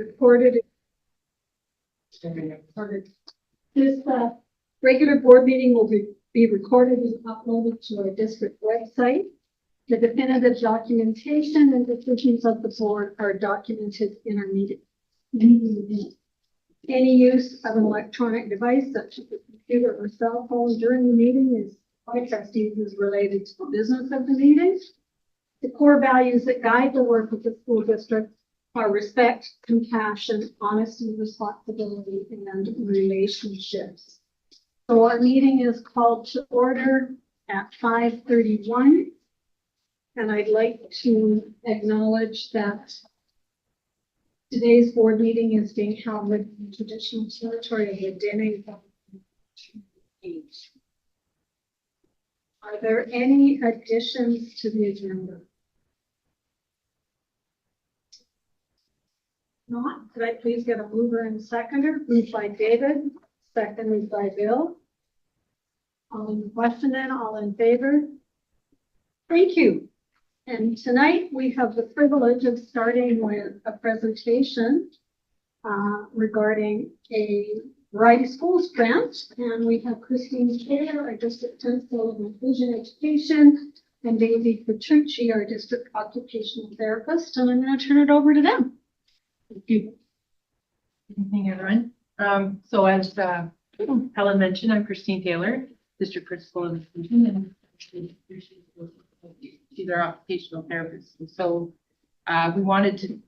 recorded. This regular board meeting will be recorded and uploaded to our district website. The definitive documentation and decisions of the board are documented in our meeting minutes. Any use of an electronic device such as a computer or cell phone during the meeting is by trustees is related to the business of the meeting. The core values that guide the work of the school district are respect, compassion, honesty, responsibility, and relationships. So our meeting is called to order at 5:31. And I'd like to acknowledge that today's board meeting is being held in the traditional territory of the Dene. Are there any additions to the agenda? Not, could I please get a mover and seconder? Moved by David, seconded by Bill. All in question then, all in favor? Thank you. And tonight we have the privilege of starting with a presentation regarding a Variety Schools grant. And we have Christine Taylor, our district principal of inclusion education, and Daisy Petrucci, our district occupational therapist. And I'm going to turn it over to them. Thank you. Good evening, everyone. So as Helen mentioned, I'm Christine Taylor, district principal of inclusion, and she's our occupational therapist. And so we wanted to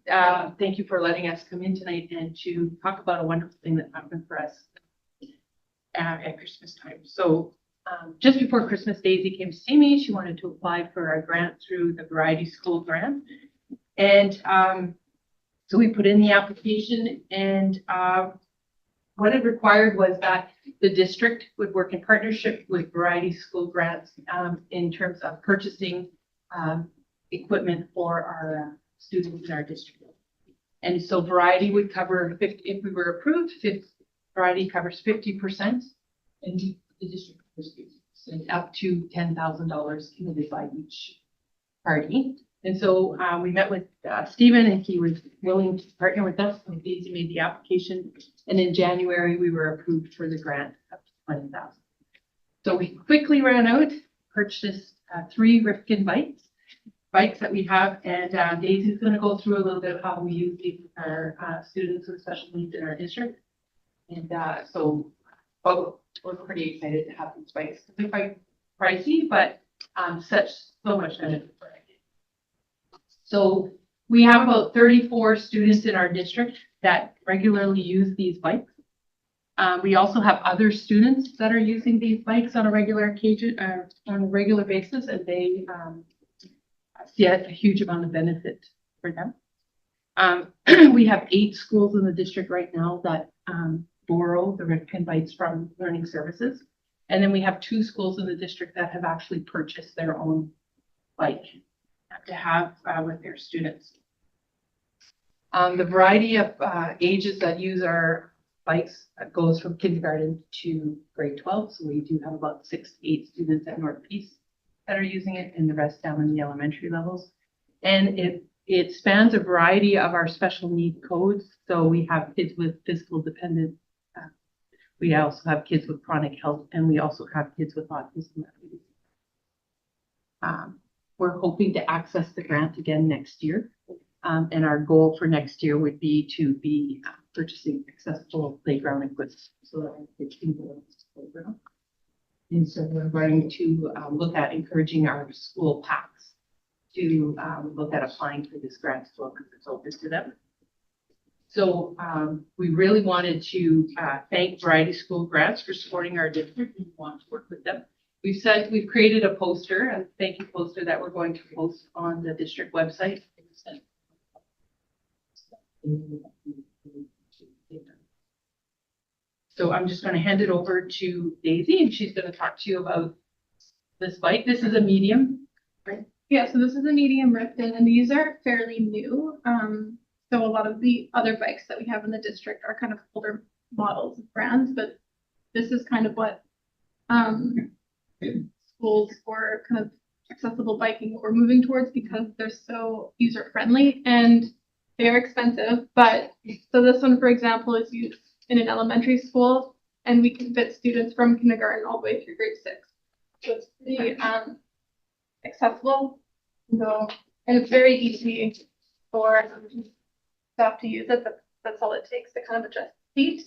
thank you for letting us come in tonight and to talk about a wonderful thing that happened for us at Christmas time. So just before Christmas, Daisy came to see me. She wanted to apply for a grant through the Variety School grant. And so we put in the application, and what it required was that the district would work in partnership with Variety School grants in terms of purchasing equipment for our students in our district. And so Variety would cover 50, if we were approved, Variety covers 50%, and the district covers 50%, up to $10,000 committed by each party. And so we met with Stephen, and he was willing to partner with us. So Daisy made the application, and in January we were approved for the grant up to $20,000. So we quickly ran out, purchased 3 Rifkin bikes that we have, and Daisy's going to go through a little bit of how we use these with our students with special needs in our district. And so we're pretty excited to have these bikes. They're quite pricey, but so much benefit for our kids. So we have about 34 students in our district that regularly use these bikes. We also have other students that are using these bikes on a regular occasion, on a regular basis, and they see a huge amount of benefit for them. We have 8 schools in the district right now that borrow the Rifkin bikes from Learning Services. And then we have 2 schools in the district that have actually purchased their own bike to have with their students. The variety of ages that use our bikes goes from kindergarten to grade 12. So we do have about 6 to 8 students at North Peace that are using it, and the rest down in the elementary levels. And it spans a variety of our special need codes. So we have kids with physical dependent. We also have kids with chronic health, and we also have kids with autism. We're hoping to access the grant again next year. And our goal for next year would be to be purchasing accessible playground equipment so that our kids can go to the playground. And so we're going to look at encouraging our school PACs to look at applying for this grant as well, because it's open to them. So we really wanted to thank Variety School Grants for supporting our district and want to work with them. We've created a poster, a thank you poster that we're going to post on the district website. So I'm just going to hand it over to Daisy, and she's going to talk to you about this bike. This is a medium, right? Yeah, so this is a medium Rifkin, and these are fairly new. So a lot of the other bikes that we have in the district are kind of older models of brands, but this is kind of what schools for kind of accessible biking we're moving towards, because they're so user friendly and They are expensive, but so this one, for example, is used in an elementary school, and we can fit students from kindergarten all the way through grade 6. So it's pretty accessible. So, and it's very easy for staff to use it. That's all it takes to kind of adjust the seat.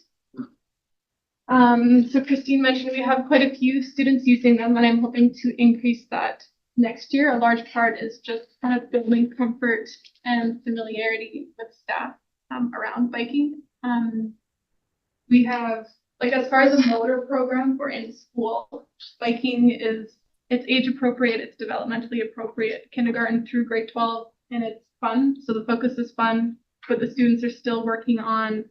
So Christine mentioned we have quite a few students using them, and I'm hoping to increase that next year. A large part is just kind of building comfort and familiarity with staff around biking. We have, like, as far as a motor program for in school, biking it's age appropriate, it's developmentally appropriate, kindergarten through grade 12, and it's fun. So the focus is fun, but the students are still working on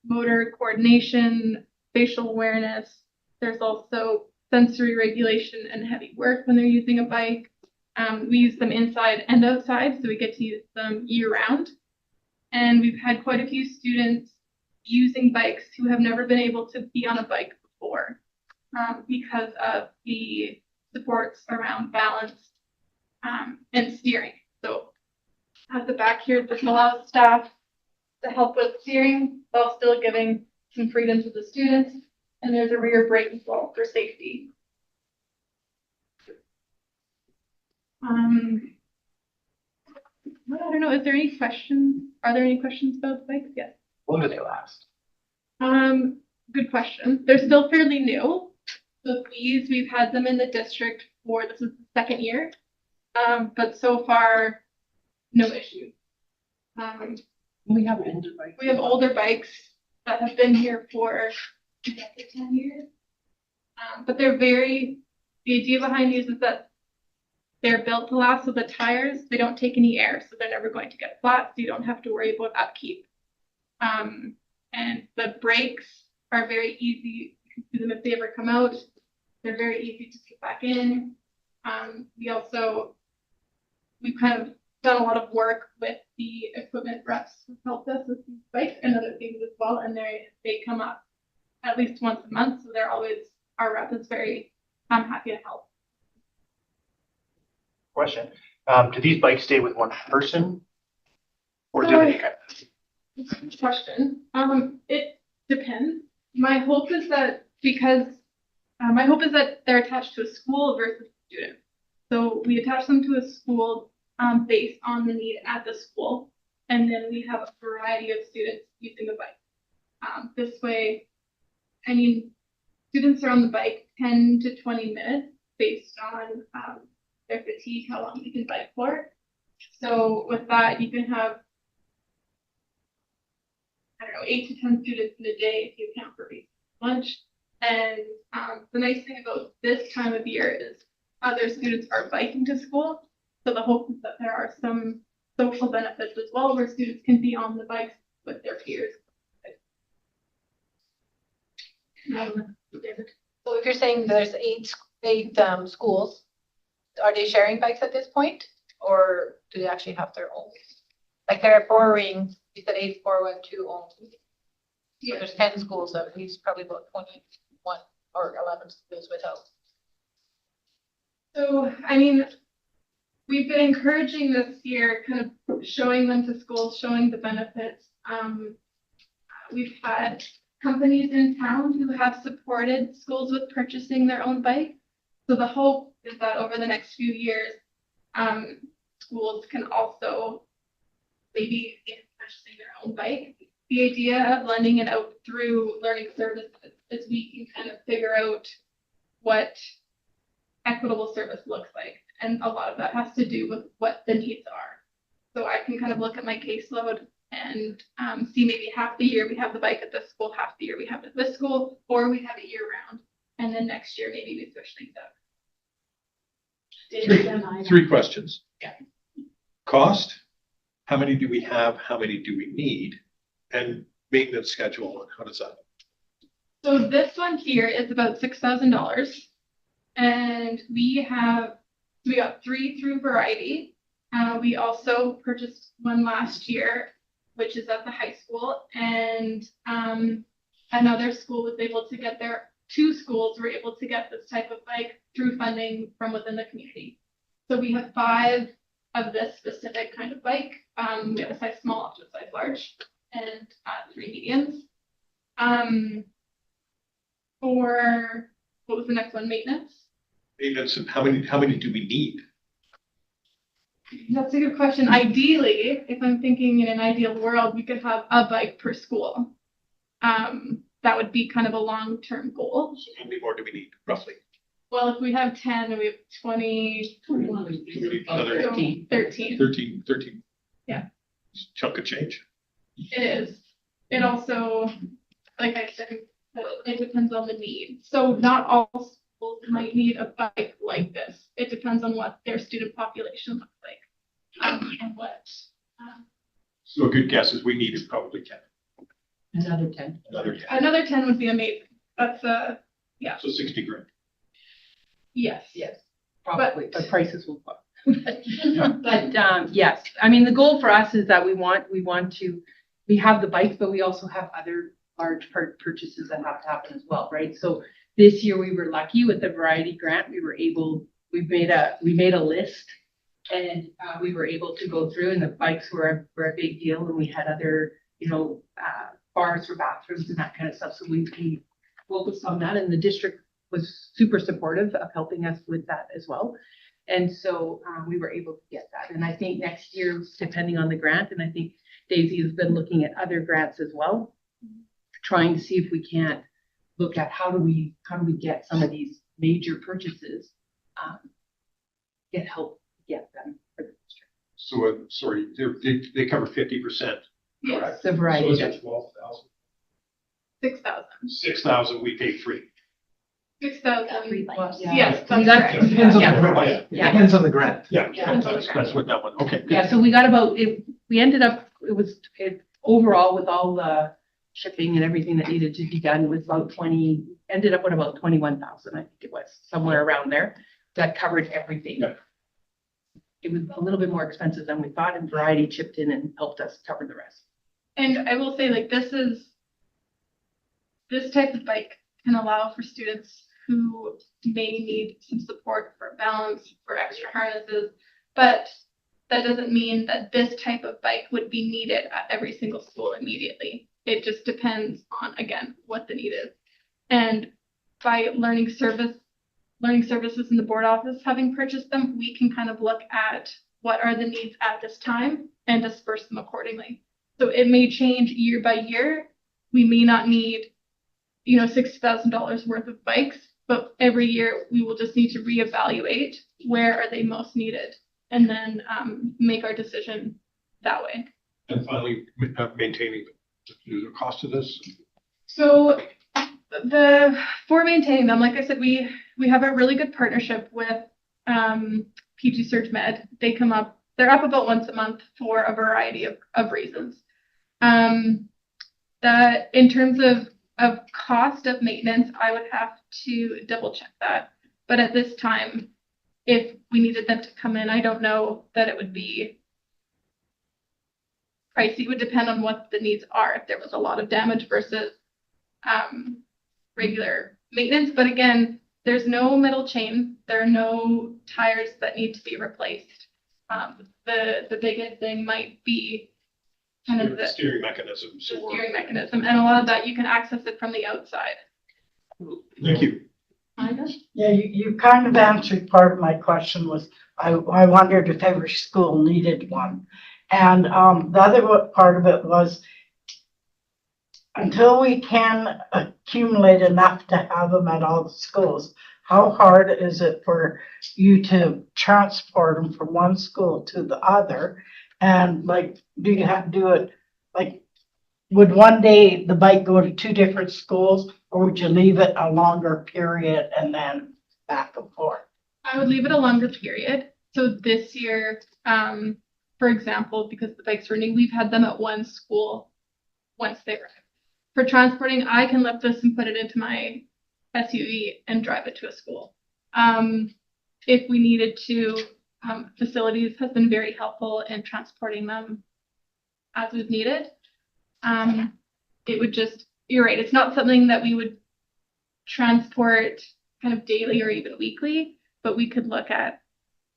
motor coordination, facial awareness. There's also sensory regulation and heavy work when they're using a bike. We use them inside and outside, so we get to use them year round. And we've had quite a few students using bikes who have never been able to be on a bike before because of the supports around balance and steering. So at the back here, this allows staff to help with steering while still giving some freedom to the students. And there's a rear brake as well for safety. I don't know, is there any questions? Are there any questions about bikes? Yes. When do they last? Good question. They're still fairly new. So these, we've had them in the district for, this is the second year. But so far, no issue. We have older bikes. We have older bikes that have been here for 10 years. But they're the idea behind these is that they're built to last, so the tires, they don't take any air, so they're never going to get flat, so you don't have to worry about upkeep. And the brakes are very easy. You can see them if they ever come out. They're very easy to put back in. We've kind of done a lot of work with the equipment reps who helped us with these bikes and other things as well, and they come up at least once a month, so our rep is very happy to help. Question. Do these bikes stay with one person? Or do they kind of? Question. It depends. My hope is that they're attached to a school versus a student. So we attach them to a school based on the need at the school, and then we have a variety of students using the bike. This way, I mean, students are on the bike 10 to 20 minutes based on their fatigue, how long you can bike for. So with that, you can have, I don't know, 8 to 10 students in a day if you account for lunch. And the nice thing about this time of year is other students are biking to school. So the hope is that there are some social benefits as well, where students can be on the bikes with their peers. David. So if you're saying there's eight schools, are they sharing bikes at this point, or do they actually have their own? Like they're borrowing, you said 8412 owned. So there's 10 schools, so he's probably about 21 or 11 schools without. So, I mean, we've been encouraging this year, kind of showing them to schools, showing the benefits. We've had companies in town who have supported schools with purchasing their own bike. So the hope is that over the next few years, schools can also maybe be purchasing their own bike. The idea of lending it out through learning services is we can kind of figure out what equitable service looks like. And a lot of that has to do with what the needs are. So I can kind of look at my caseload and see maybe half the year we have the bike at this school, half the year we have it at this school, or we have it year round. And then next year, maybe we switch things up. Three questions. Yeah. Cost, how many do we have? How many do we need? And maintenance schedule, how does that? So this one here is about $6,000. And we got 3 through Variety. We also purchased one last year, which is at the high school. And another school was able to get 2 schools were able to get this type of bike through funding from within the community. So we have 5 of this specific kind of bike. We have a size small up to a size large and 3 mediums. For, what was the next one, maintenance? Maintenance, and how many do we need? That's a good question. Ideally, if I'm thinking in an ideal world, we could have a bike per school. That would be kind of a long-term goal. So how many more do we need roughly? Well, if we have 10 and we have 20, Another so 13. 13. 13. Yeah. Chunk of change. It is. It also, like I said, it depends on the need. So not all schools might need a bike like this. It depends on what their student population looks like. And what, So a good guess is we need is probably 10. Another 10. Another 10. another 10 would be amazing. That's So 60 grand. yes. Yes, probably, but prices will go up. Yeah. But, yes, I mean, the goal for us is that we have the bikes, but we also have other large purchases that have to happen as well, right? So this year we were lucky with the variety grant. We made a list and we were able to go through, and the bikes were a big deal, and we had other, bars for bathrooms and that kind of stuff. So we focused on that, and the district was super supportive of helping us with that as well. And so we were able to get that. And I think next year, depending on the grant, and I think Daisy has been looking at other grants as well, trying to see if we can't look at how do we get some of these major purchases, get help get them for the district. So, sorry, they cover 50%. Yes. The variety. So it's 12,000. 6,000. 6,000 we pay free. 6,000. Well, yeah. Yes, that's That's- correct. Depends on Yeah. the grant. Yeah. Depends on the grant. Yeah, Yeah. that's what that one, okay. good. Yeah, so we got we ended up, overall with all the shipping and everything that needed to be done, it was ended up with about 21,000, I think it was, somewhere around there. That covered everything. Yeah. It was a little bit more expensive than we thought, and Variety chipped in and helped us cover the rest. And I will say, like, this type of bike can allow for students who may need some support for balance, for extra harnesses, but that doesn't mean that this type of bike would be needed at every single school immediately. It just depends on, again, what the need is. And by learning services in the board office, having purchased them, we can kind of look at what are the needs at this time and disperse them accordingly. So it may change year by year. We may not need, $6,000 worth of bikes, but every year we will just need to reevaluate where are they most needed, and then make our decision that way. And finally, maintaining the cost of this. So for maintaining them, like I said, we have a really good partnership with PG Surge Med. They're up about once a month for a variety of reasons. That in terms of cost of maintenance, I would have to double check that. But at this time, if we needed them to come in, I don't know that it would be pricey. It would depend on what the needs are. If there was a lot of damage versus regular maintenance. But again, there's no metal chain. There are no tires that need to be replaced. The biggest thing might be kind of the Steering mechanisms. steering mechanism, and a lot of that you can access it from the outside. Thank you. Yeah, you kind of answered part of my question was, I wondered if every school needed one. And the other part of it was, until we can accumulate enough to have them at all the schools, how hard is it for you to transport them from one school to the other? And do you have to do it, would one day the bike go to 2 different schools, or would you leave it a longer period and then back and forth? I would leave it a longer period. So this year, for example, because the bikes were new, we've had them at one school once they arrive. For transporting, I can lift this and put it into my SUV and drive it to a school. If we needed to, facilities has been very helpful in transporting them as was needed. It would just, you're right, it's not something that we would transport kind of daily or even weekly, but we could look at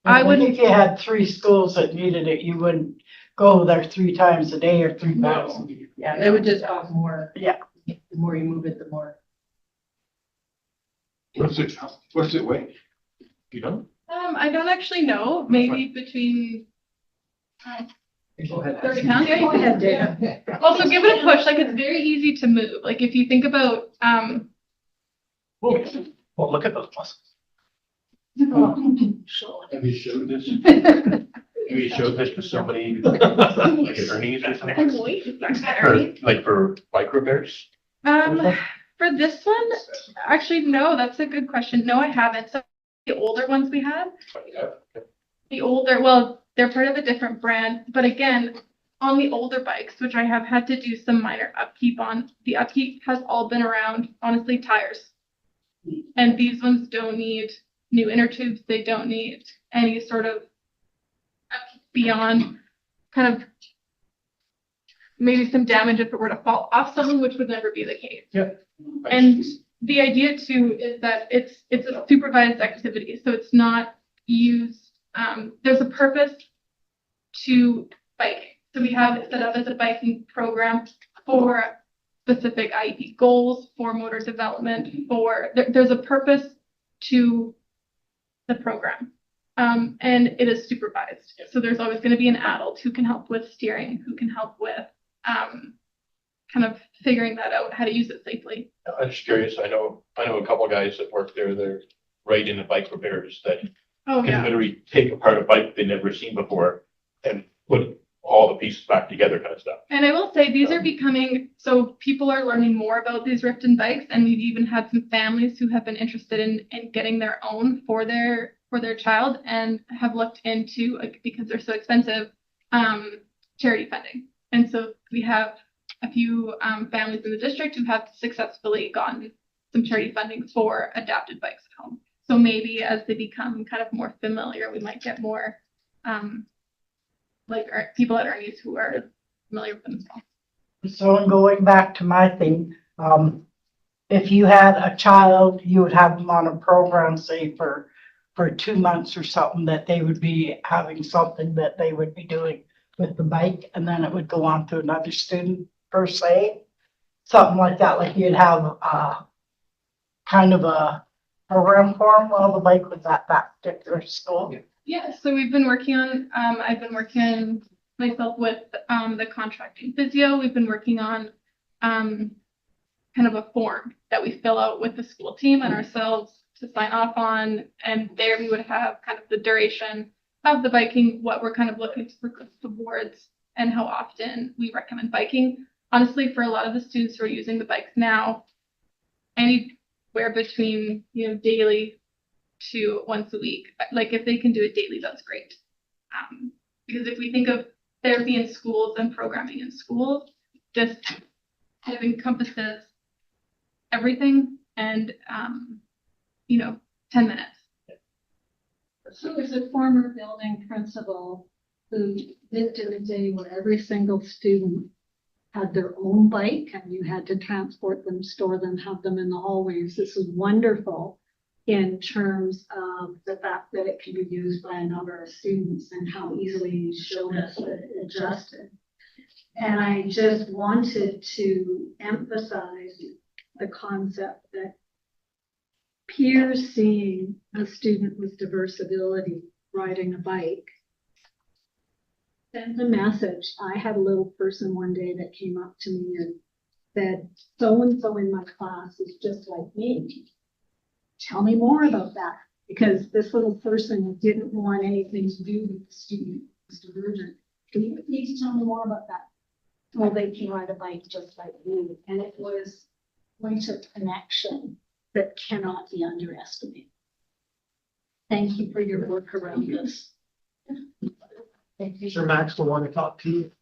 I would, If you had 3 schools that needed it, you wouldn't go there 3 times a day or 3 times. Yeah, it would just cost more. Yeah. The more you move it, the more. What's it weigh? You know? I don't actually know, maybe between 30 pounds. Go ahead, Dana. Also, give it a push, like it's very easy to move. Like if you think about, Well, look at those muscles. Have you showed this? Have you showed this to somebody, like attorneys or something? Or like for bike repairs? For this one, actually, no, that's a good question. No, I haven't. So the older ones we have, well, they're part of a different brand, but again, on the older bikes, which I have had to do some minor upkeep on, the upkeep has all been around, honestly, tires. And these ones don't need new inner tubes. They don't need any sort of upkeep beyond kind of maybe some damage if it were to fall off someone, which would never be the case. And the idea too is that it's a supervised activity, so it's not used. There's a purpose to biking. So we have it set up as a biking program for specific IEP goals, for motor development, there's a purpose to the program. And it is supervised. So there's always going to be an adult who can help with steering, who can help with kind of figuring that out, how to use it safely. I'm just curious. I know a couple of guys that work there. They're right in the bike repairs that Oh, can literally take apart a bike they've never seen before and put all the pieces back together kind of stuff. And I will say these are becoming, so people are learning more about these Riften bikes, and we've even had some families who have been interested in getting their own for their child and have looked into, because they're so expensive, charity funding. And so we have a few families in the district who have successfully gotten some charity funding for adapted bikes at home. So maybe as they become kind of more familiar, we might get more like people at Ernie's who are familiar with them as well. So in going back to my thing, if you had a child, you would have them on a program, say for 2 months or something, that they would be having something that they would be doing with the bike, and then it would go on to another student per se, something like that. Like you'd have kind of a program for them while the bike was at that particular school. Yeah, so we've been working on, I've been working myself with the contracting physio. We've been working on kind of a form that we fill out with the school team and ourselves to sign off on. And there we would have kind of the duration of the biking, what we're kind of looking to recruit towards, and how often we recommend biking. Honestly, for a lot of the students who are using the bikes now, anywhere between, daily to once a week. Like if they can do it daily, that's great. Because if we think of therapy in schools and programming in schools, just kind of encompasses everything and, 10 minutes. So there's a former building principal who lived in a day where every single student had their own bike and you had to transport them, store them, have them in the hallways. This is wonderful in terms of the fact that it can be used by a number of students and how easily she'll adjust it. And I just wanted to emphasize the concept that peers seeing a student with diverse ability riding a bike sends a message. I had a little person one day that came up to me and said, so-and-so in my class is just like me. Tell me more about that, because this little person didn't want anything to do with the student who's divergent. Can you please tell me more about that? Well, they can ride a bike just like you. And it was a point of connection that cannot be underestimated. Thank you for your work around this. Sir Max will want to talk to you.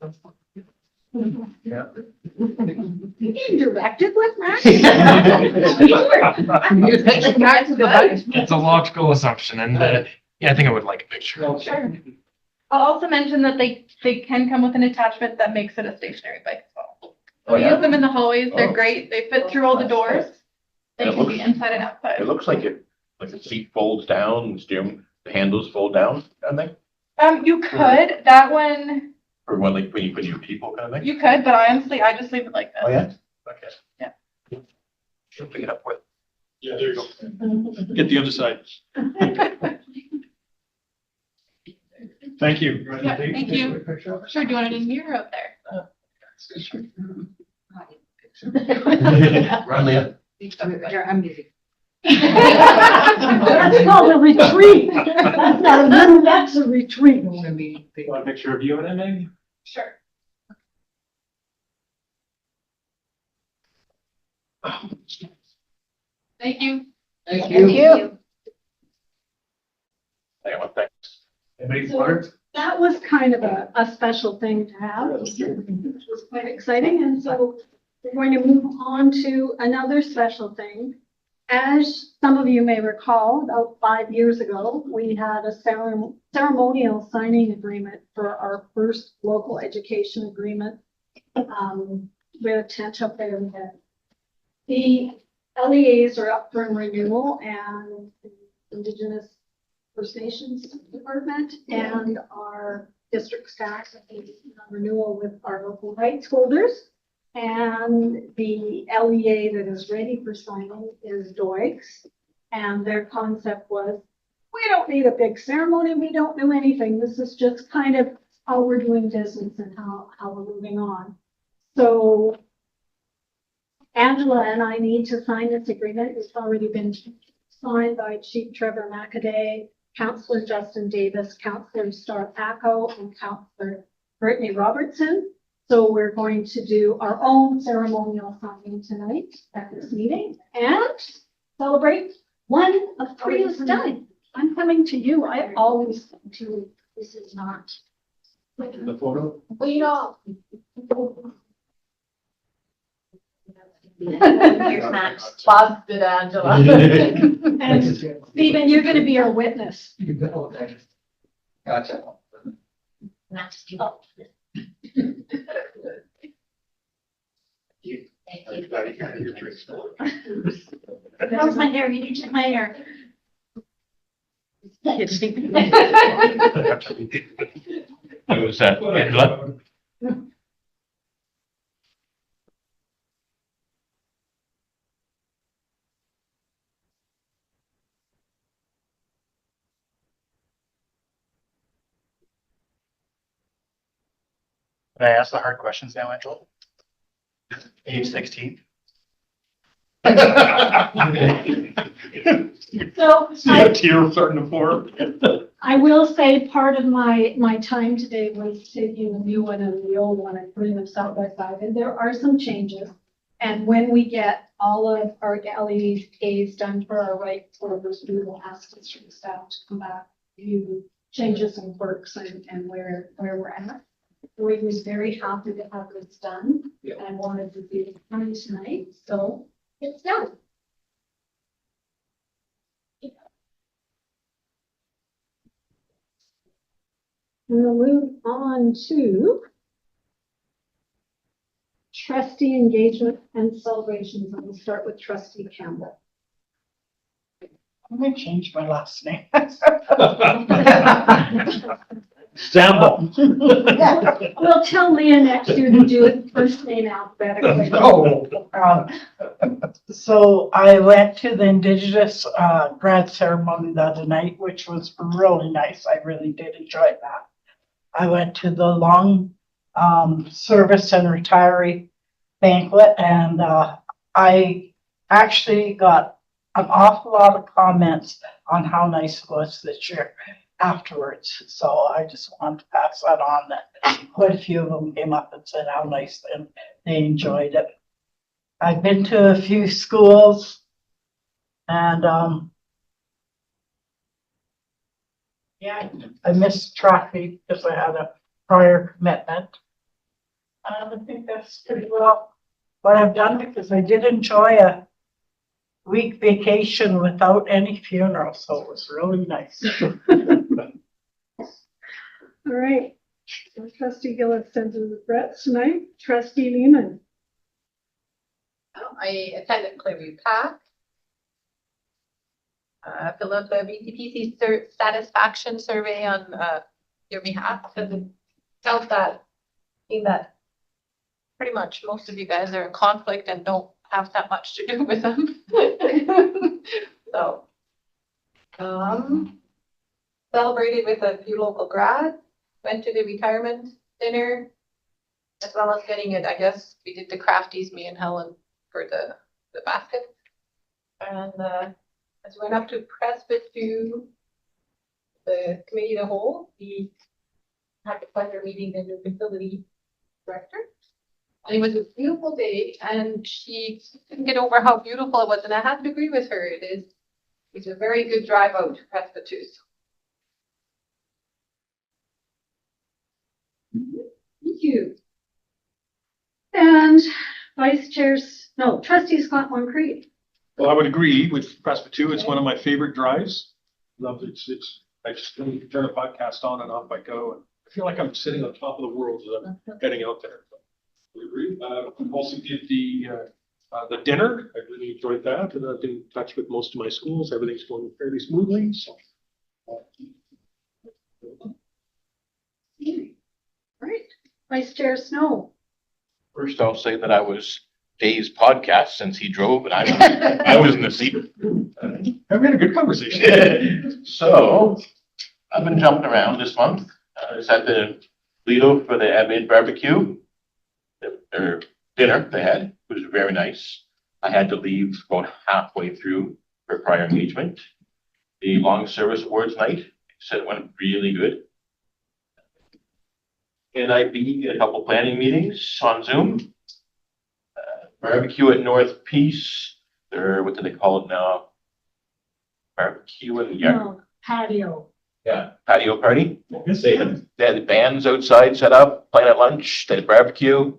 Yeah. Interacted with Max? It's a logical assumption, and I think I would like a picture. Sure. I'll also mention that they can come with an attachment that makes it a stationary bike as well. Oh, We yeah? use them in the hallways. They're Oh. great. They fit through all the doors. They And it can be looks- inside and outside. It looks like the seat folds down, the handles fold down, I think, You could, that one, or when like when you put your people kind of thing? you could, but honestly, I just leave it like this. Oh, yeah? Okay. Yeah. She'll pick it up with. Yeah, there you go. Get the other side. Thank you. Yeah, thank you. Sure, do you want it in here or up there? Run, Leah. I'm busy. That's called a retreat. That's not a room, that's a retreat. Want a picture of you and it, maybe? Sure. Thank you. Thank you. Hang on, thanks. Anybody So that was kind of a special thing to have. It was quite exciting. And so we're going to move on to another special thing. As some of you may recall, about 5 years ago, we had a ceremonial signing agreement for our first local education agreement with Tantup Area. The LEAs are up for renewal, and the Indigenous First Nations Department and our district staff is on renewal with our local rights holders. And the LEA that is ready for signing is Doigs. And their concept was, we don't need a big ceremony, we don't do anything. This is just kind of how we're doing business and how we're moving on. So Angela and I need to sign this agreement. It's already been signed by Chief Trevor McAday, Councillor Justin Davis, Councillor Star Paco, and Councillor Brittany Robertson. So we're going to do our own ceremonial signing tonight at this meeting and celebrate one of 3 is done. I'm coming to you. I always come to you. This is not. The photo? Well, you know. Here's Max. Busted, Angela. And Stephen, you're going to be our witness. Gotcha. How's my hair? You need to check my hair. Who was that, Angela? Can I ask the hard questions now, Angela? Age 16? So See a tear starting to form? I will say part of my time today was taking the new one and the old one and putting them side by side. And there are some changes. And when we get all of our LEAs done for our rights holders, we will ask district staff to come back, view changes and quirks and where we're at. We was very happy to have this done and wanted to be coming tonight. So it's done. We'll move on to trustee engagement and celebrations. And we'll start with trustee Campbell. I'm gonna change my last name. Sample. We'll tell Leah next year to do it first name alphabetically. So I went to the Indigenous grad ceremony the other night, which was really nice. I really did enjoy that. I went to the long service and retiree banquet, and I actually got an awful lot of comments on how nice it was this year afterwards. So I just wanted to pass that on, that quite a few of them came up and said how nice and they enjoyed it. I've been to a few schools, and yeah, I missed track meet because I had a prior commitment. And I think that's pretty well what I've done, because I did enjoy a week vacation without any funeral, so it was really nice. All right. So trustee Gillis sends his regrets tonight. Trustee Lehman. I attended Clearview Pack. fill out the BTPC satisfaction survey on your behalf, because it felt that pretty much most of you guys are in conflict and don't have that much to do with them. So, celebrated with a few local grads, went to the retirement dinner, as well as getting it, I guess, we did the crafties, me and Helen, for the basket. And, as we went up to Presbyterian, the committee of the whole, we had the pleasure of meeting the new facility director. And it was a beautiful day, and she couldn't get over how beautiful it was, and I have to agree with her. It's a very good drive out to Presbyterian. Thank you. And trustee Scott Moncrief. Well, I would agree with Presbyterian. It's one of my favorite drives. Love it. I just turn a podcast on and off I go, and I feel like I'm sitting on top of the world as I'm heading out there. I agree. Also did the dinner. I really enjoyed that, and I've been in touch with most of my schools. Everything's going fairly smoothly. So. Right. Vice Chair Snow. First, I'll say that I was Dave's podcast since he drove and I was in the seat. We had a good conversation. So, I've been jumping around this month. I was at the Lido for the Admit barbecue, their dinner they had. It was very nice. I had to leave about halfway through for prior engagement. The long service awards night said it went really good. NIB, a couple planning meetings on Zoom. Barbecue at North Peace. What do they call it now? Barbecue and No, patio. patio party. They had bands outside set up, playing at lunch. They had barbecue.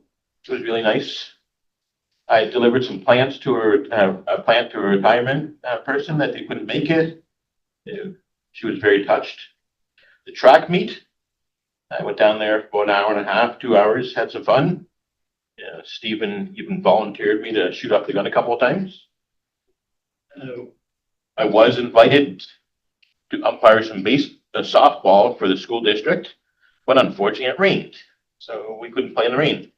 It was really nice. I delivered some plants to a plant to a retirement person that they couldn't make it. She was very touched. The track meet. I went down there for about an hour and a half, 2 hours, had some fun. Stephen even volunteered me to shoot up the gun a couple of times. I was invited to umpire some softball for the school district, but unfortunately it rained, so we couldn't play in the rain.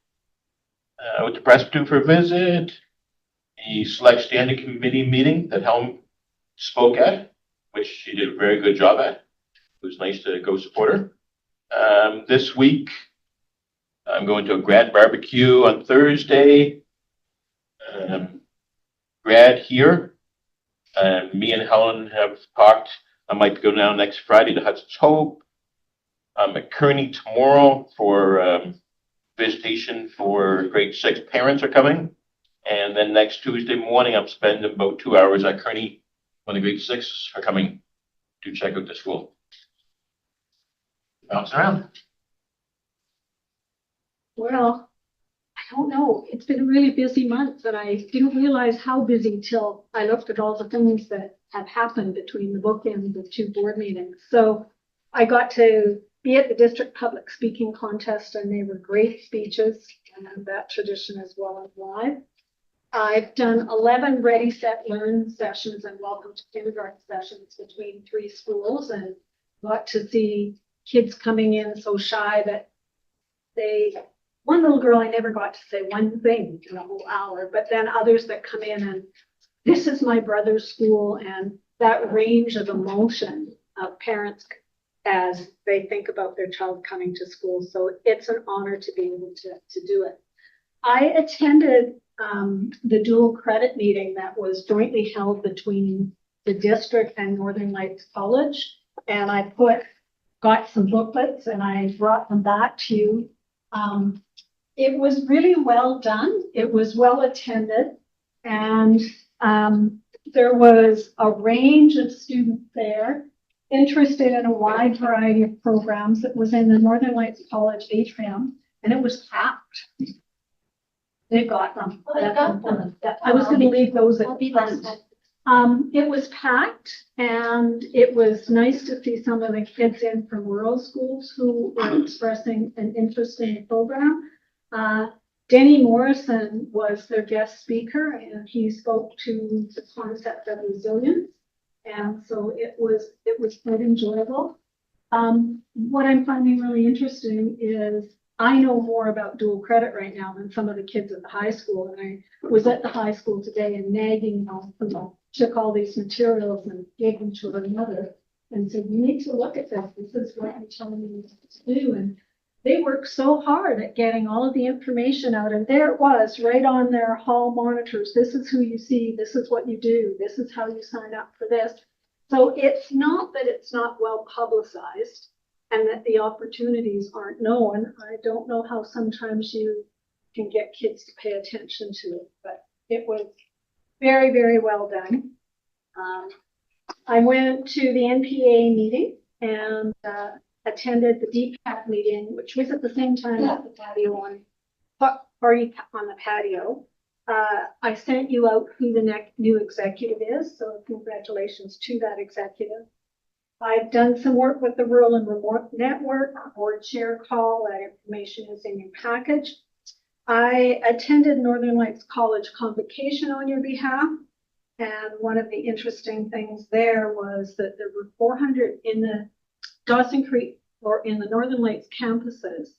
I went to Presbyterian for a visit, the select standing committee meeting that Helen spoke at, which she did a very good job at. It was nice to go support her. This week, I'm going to a grad barbecue on Thursday. Grad here. Me and Helen have talked. I might go down next Friday to Hudson's Hope. I'm at Kearney tomorrow for visitation for grade 6 parents are coming. And then next Tuesday morning, I'm spending about 2 hours at Kearney when the grade 6 are coming to check out the school. Bounce around. Well, I don't know. It's been a really busy month, and I didn't realize how busy till I looked at all the things that have happened between the bookends of 2 board meetings. So I got to be at the district public speaking contest, and they were great speeches, and that tradition is well and live. I've done 11 Ready, Set, Learn sessions and Welcome to Kindergarten sessions between 3 schools, and got to see kids coming in so shy that one little girl, I never got to say one thing in a whole hour, but then others that come in and this is my brother's school, and that range of emotion of parents as they think about their child coming to school. So it's an honor to be able to do it. I attended the dual credit meeting that was jointly held between the district and Northern Lights College, and I got some booklets and I brought them back to you. It was really well done. It was well attended, and there was a range of students there interested in a wide variety of programs. It was in the Northern Lights College atrium, and it was packed. They got them. I was going to leave those at the front. It was packed, and it was nice to see some of the kids in from rural schools who were expressing an interest in the program. Denny Morrison was their guest speaker, and he spoke to the concept of resilience And so it was quite enjoyable. What I'm finding really interesting is I know more about dual credit right now than some of the kids at the high school. And I was at the high school today and nagging them, took all these materials and gave them to her mother and said, you need to look at this. This is what I'm telling you to do. And they worked so hard at getting all of the information out. And there it was right on their hall monitors. This is who you see. This is what you do. This is how you sign up for this. So it's not that it's not well publicized and that the opportunities aren't known. I don't know how sometimes you can get kids to pay attention to it, but it was very, very well done. I went to the NPA meeting and attended the DPAC meeting, which was at the same time at the patio party on the patio. I sent you out who the new executive is, so congratulations to that executive. I've done some work with the Rural and Remote Network, board chair call, that information is in your package. I attended Northern Lights College convocation on your behalf. And one of the interesting things there was that there were 400 in the Dawson Creek or in the Northern Lights campuses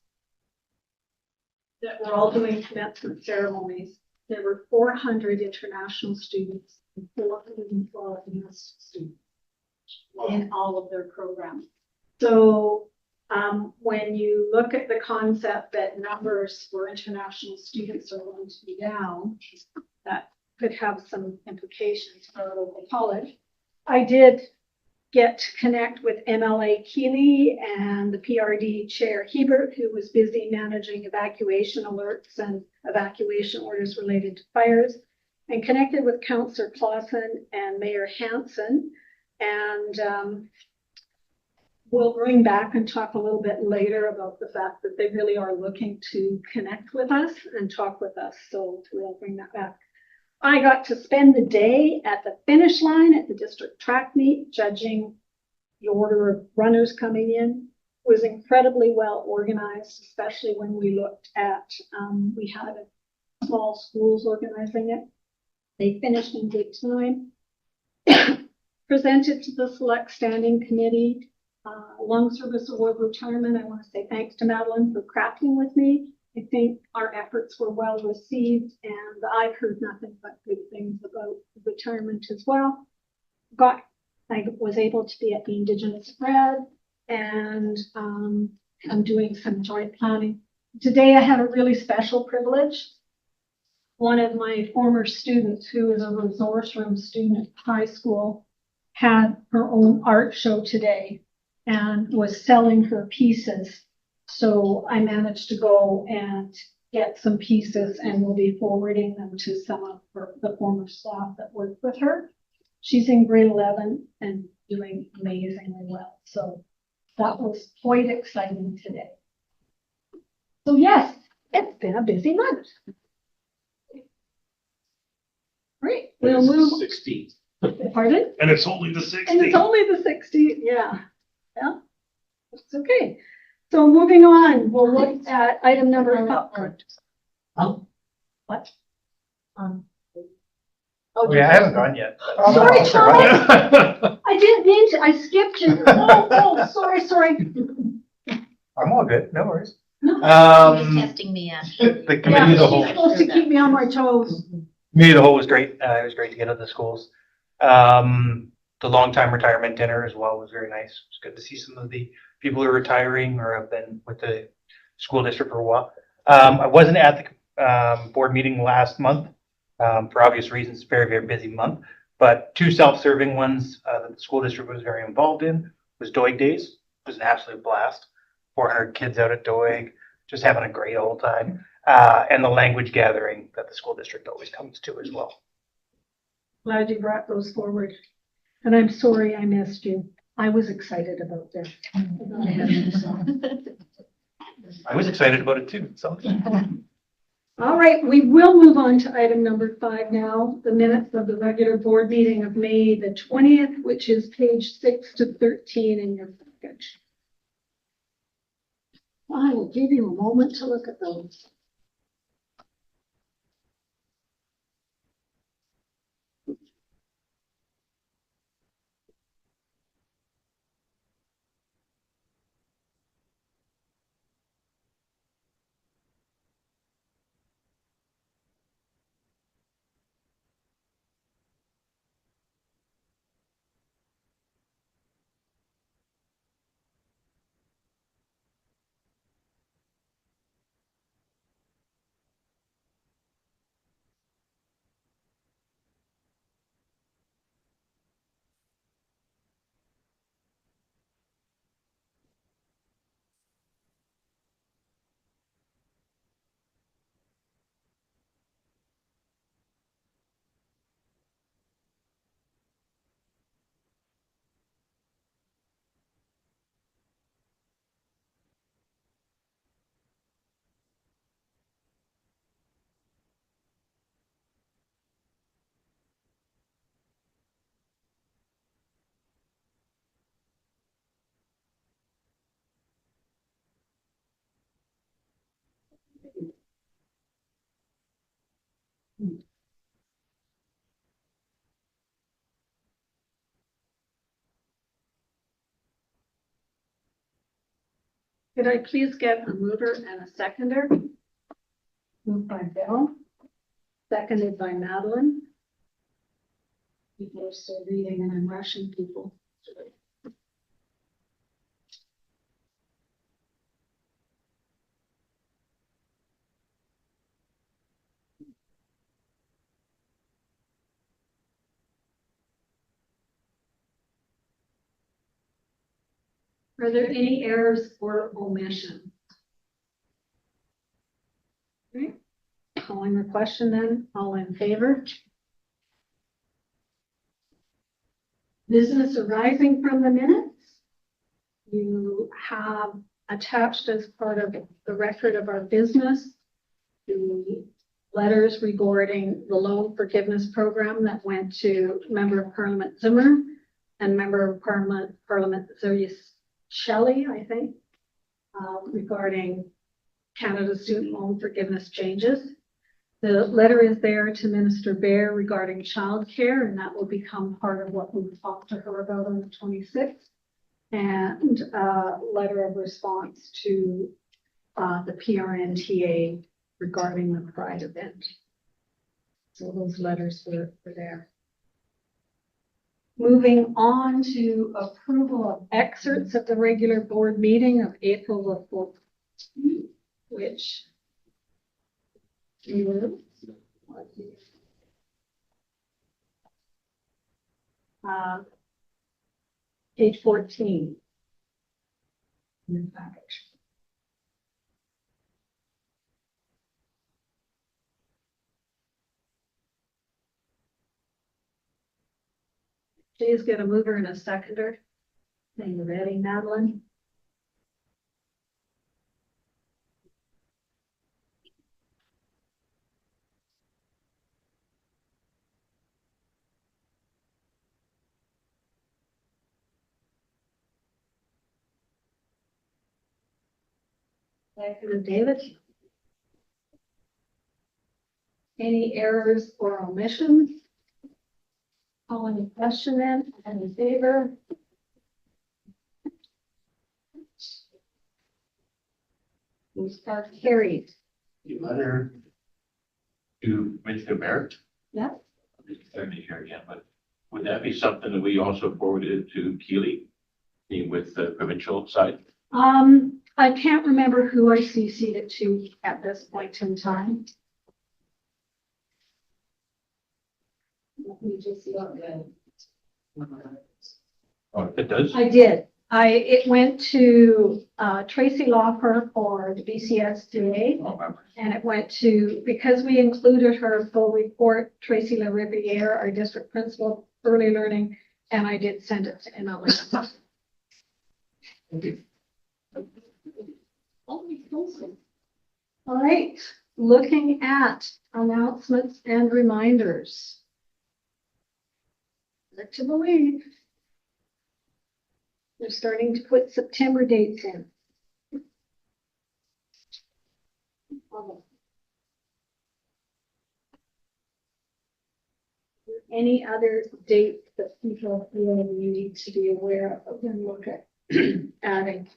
that were all doing commencement ceremonies. There were 400 international students and 412 domestic students in all of their programs. So when you look at the concept that numbers for international students are going to be down, that could have some implications for our local college. I did get to connect with MLA Keeley and the PRD chair Hebert, who was busy managing evacuation alerts and evacuation orders related to fires, and connected with Councillor Clausen and Mayor Hansen. And we'll bring back and talk a little bit later about the fact that they really are looking to connect with us and talk with us. So we'll bring that back. I got to spend the day at the finish line at the district track meet, judging the order of runners coming in. It was incredibly well organized, especially when we looked at, we had small schools organizing it. They finished in good time. Presented to the select standing committee, long service award retirement. I want to say thanks to Madeline for crafting with me. I think our efforts were well received, and I've heard nothing but good things about retirement as well. I was able to be at the Indigenous Spread, and I'm doing some joint planning. Today I had a really special privilege. One of my former students, who is a resource room student at high school, had her own art show today and was selling her pieces. So I managed to go and get some pieces and we'll be forwarding them to some of the former staff that worked with her. She's in grade 11 and doing amazingly well. So that was quite exciting today. So yes, it's been a busy month. Great, we'll move. 16. Pardon? And it's only the 16. And it's only the 60, yeah. Yeah, it's okay. So moving on, we'll look at item number 5. What? Oh, yeah, I haven't gone yet. Sorry, Tom. I didn't mean to, I skipped you. Oh, sorry. I'm all good, no worries. Just testing me out. The committee Yeah, of the she's whole. supposed to keep me on my toes. Committee of the whole was great. It was great to get out of the schools. The long-time retirement dinner as well was very nice. It was good to see some of the people who are retiring or have been with the school district for a while. I wasn't at the board meeting last month for obvious reasons. Very, very busy month. But 2 self-serving ones that the school district was very involved in was Doig Days. It was an absolute blast. 400 kids out at Doig, just having a great old time. And the language gathering that the school district always comes to as well. Glad you brought those forward. And I'm sorry I missed you. I was excited about this. I was excited about it too. So. All right, we will move on to item number 5 now, the minutes of the regular board meeting of May the 20th, which is page 6 to 13 in your package. I will give you a moment to look at those. Could I please get a mover and a seconder? Moved by Bill, seconded by Madeline. People are still reading and I'm rushing people. Are there any errors or omissions? Okay. Calling the question then, all in favor? Business arising from the minutes. You have attached as part of the record of our business the letters regarding the loan forgiveness program that went to Member of Parliament Zimmer and Member of Parliament Zoe Shelley, I think, regarding Canada student loan forgiveness changes. The letter is there to Minister Bear regarding childcare, and that will become part of what we talk to her about on the 26th. And a letter of response to the PRNTA regarding the Pride event. So those letters were there. Moving on to approval of excerpts of the regular board meeting of April the 14th, which is page 14 in the package. Please get a mover and a seconder. Are you ready, Madeline? Second, David. Any errors or omissions? Calling the question then, and in favor? These are carried. The letter to Mr. Barrett, Yeah. let me hear again, but would that be something that we also forwarded to Keely with the provincial side? I can't remember who I CC'd it to at this point in time. Let me just look. Oh, it does? I did. It went to Tracy Loffer for the BCSDA, Oh, wow. and it went to, because we included her full report, Tracy LaRiviere, our district principal, early learning, and I did send it to Emily. All right, looking at announcements and reminders. Like to believe. They're starting to put September dates in. Any other dates that people feel we need to be aware of and look at adding?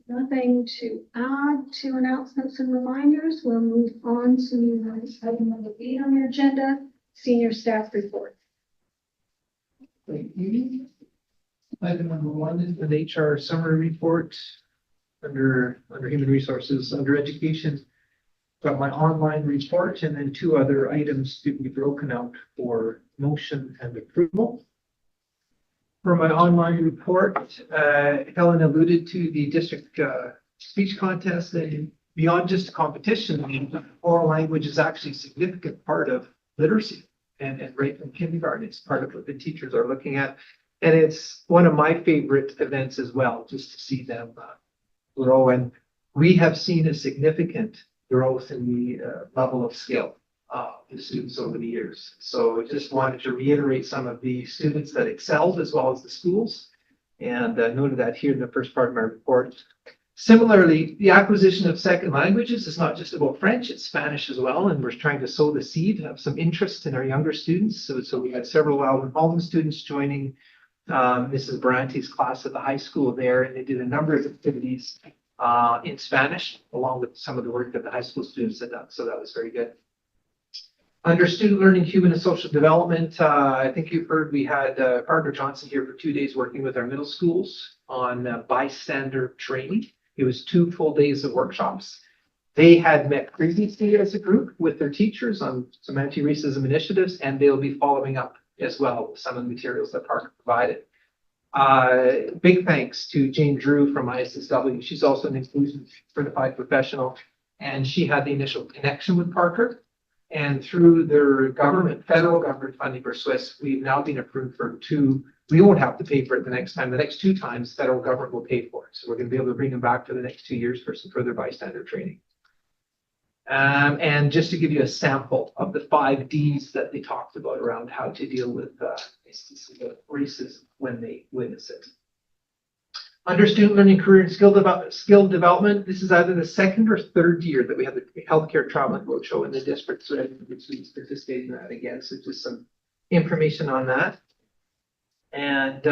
Nothing to add to announcements and reminders. We'll move on to item number 8 on your agenda, senior staff report. Item number 1 is an HR summary report under human resources, under education. Got my online report and then 2 other items to be broken out for motion and approval. For my online report, Helen alluded to the district speech contest, and beyond just a competition, oral language is actually a significant part of literacy. And right from kindergarten, it's part of what the teachers are looking at. And it's one of my favorite events as well, just to see them grow. And we have seen a significant growth in the level of skill of the students over the years. So I just wanted to reiterate some of the students that excelled as well as the schools, and noted that here in the first part of my report. Similarly, the acquisition of second languages is not just about French, it's Spanish as well, and we're trying to sow the seed of some interest in our younger students. So we had several Alvin students joining Mrs. Brante's class at the high school there, and they did a number of activities in Spanish, along with some of the work that the high school students had done. So that was very good. Under student learning, human and social development, I think you've heard we had Partner Johnson here for 2 days working with our middle schools on bystander training. It was 2 full days of workshops. They had met previously as a group with their teachers on some anti-racism initiatives, and they'll be following up as well with some of the materials that Parker provided. Big thanks to Jane Drew from ISSW. She's also an inclusion certified professional, and she had the initial connection with Parker. And through their government, federal government funding for Swiss, we've now been approved for 2. We won't have to pay for it the next time. The next 2 times, federal government will pay for it. So we're going to be able to bring them back for the next 2 years for some further bystander training. And just to give you a sample of the 5 Ds that they talked about around how to deal with racism when they witness it. Under student learning, career and skill development, this is either the 2nd or 3rd year that we have the healthcare travel and roadshow in the district. So students participating in that again. So just some information on that. And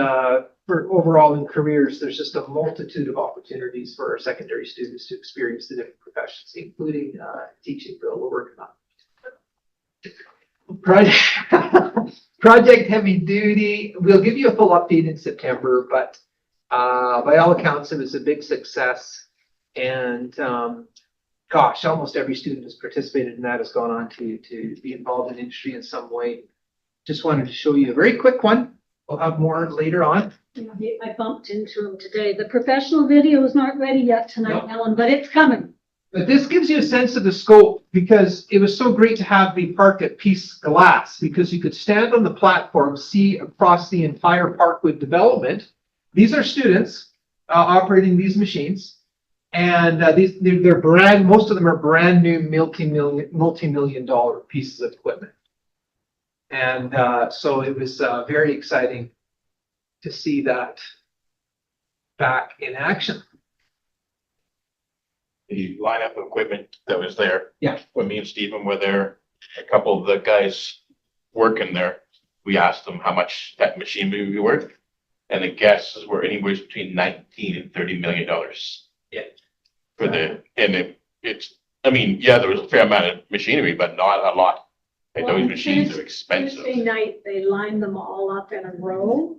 for overall in careers, there's just a multitude of opportunities for our secondary students to experience the different professions, including teaching. Bill, we're working on Project Heavy Duty. We'll give you a full update in September, but by all accounts, it was a big success. And gosh, almost every student who's participated in that has gone on to be involved in industry in some way. Just wanted to show you a very quick one. We'll have more later on. I bumped into him today. The professional video is not ready yet tonight, No. Ellen, but it's coming. But this gives you a sense of the scope, because it was so great to have the park at Peace Glass, because you could stand on the platform, see across the entire Parkwood development. These are students operating these machines, and they're brand. Most of them are brand new multi-million dollar pieces of equipment. And so it was very exciting to see that back in action. The lineup of equipment that was there. Yeah. When me and Stephen were there, a couple of the guys working there, we asked them how much that machine would be worth. And the guesses were anywhere between $19 and $30 million. Yeah. It's, I mean, yeah, there was a fair amount of machinery, but not a lot. And Well, those machines are expensive. Tuesday night, they lined them all up in a row,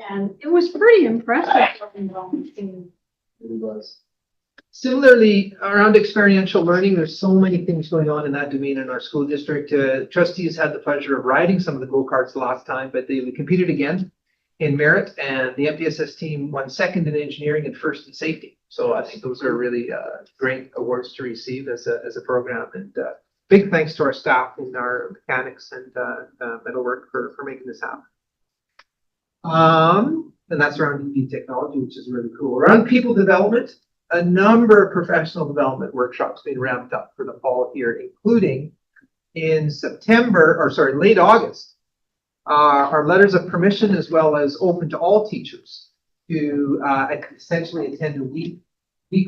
and it was pretty impressive. It was. Similarly, around experiential learning, there's so many things going on in that domain in our school district. Trustees had the pleasure of riding some of the go-karts the last time, but we competed again in merit, and the MPSS team won 2nd in engineering and 1st in safety. So I think those are really great awards to receive as a program. And big thanks to our staff and our mechanics and metalwork for making this happen. And that's around EV technology, which is really cool. Around people development, a number of professional development workshops being ramped up for the fall here, including in late August, our letters of permission, as well as open to all teachers to essentially attend a week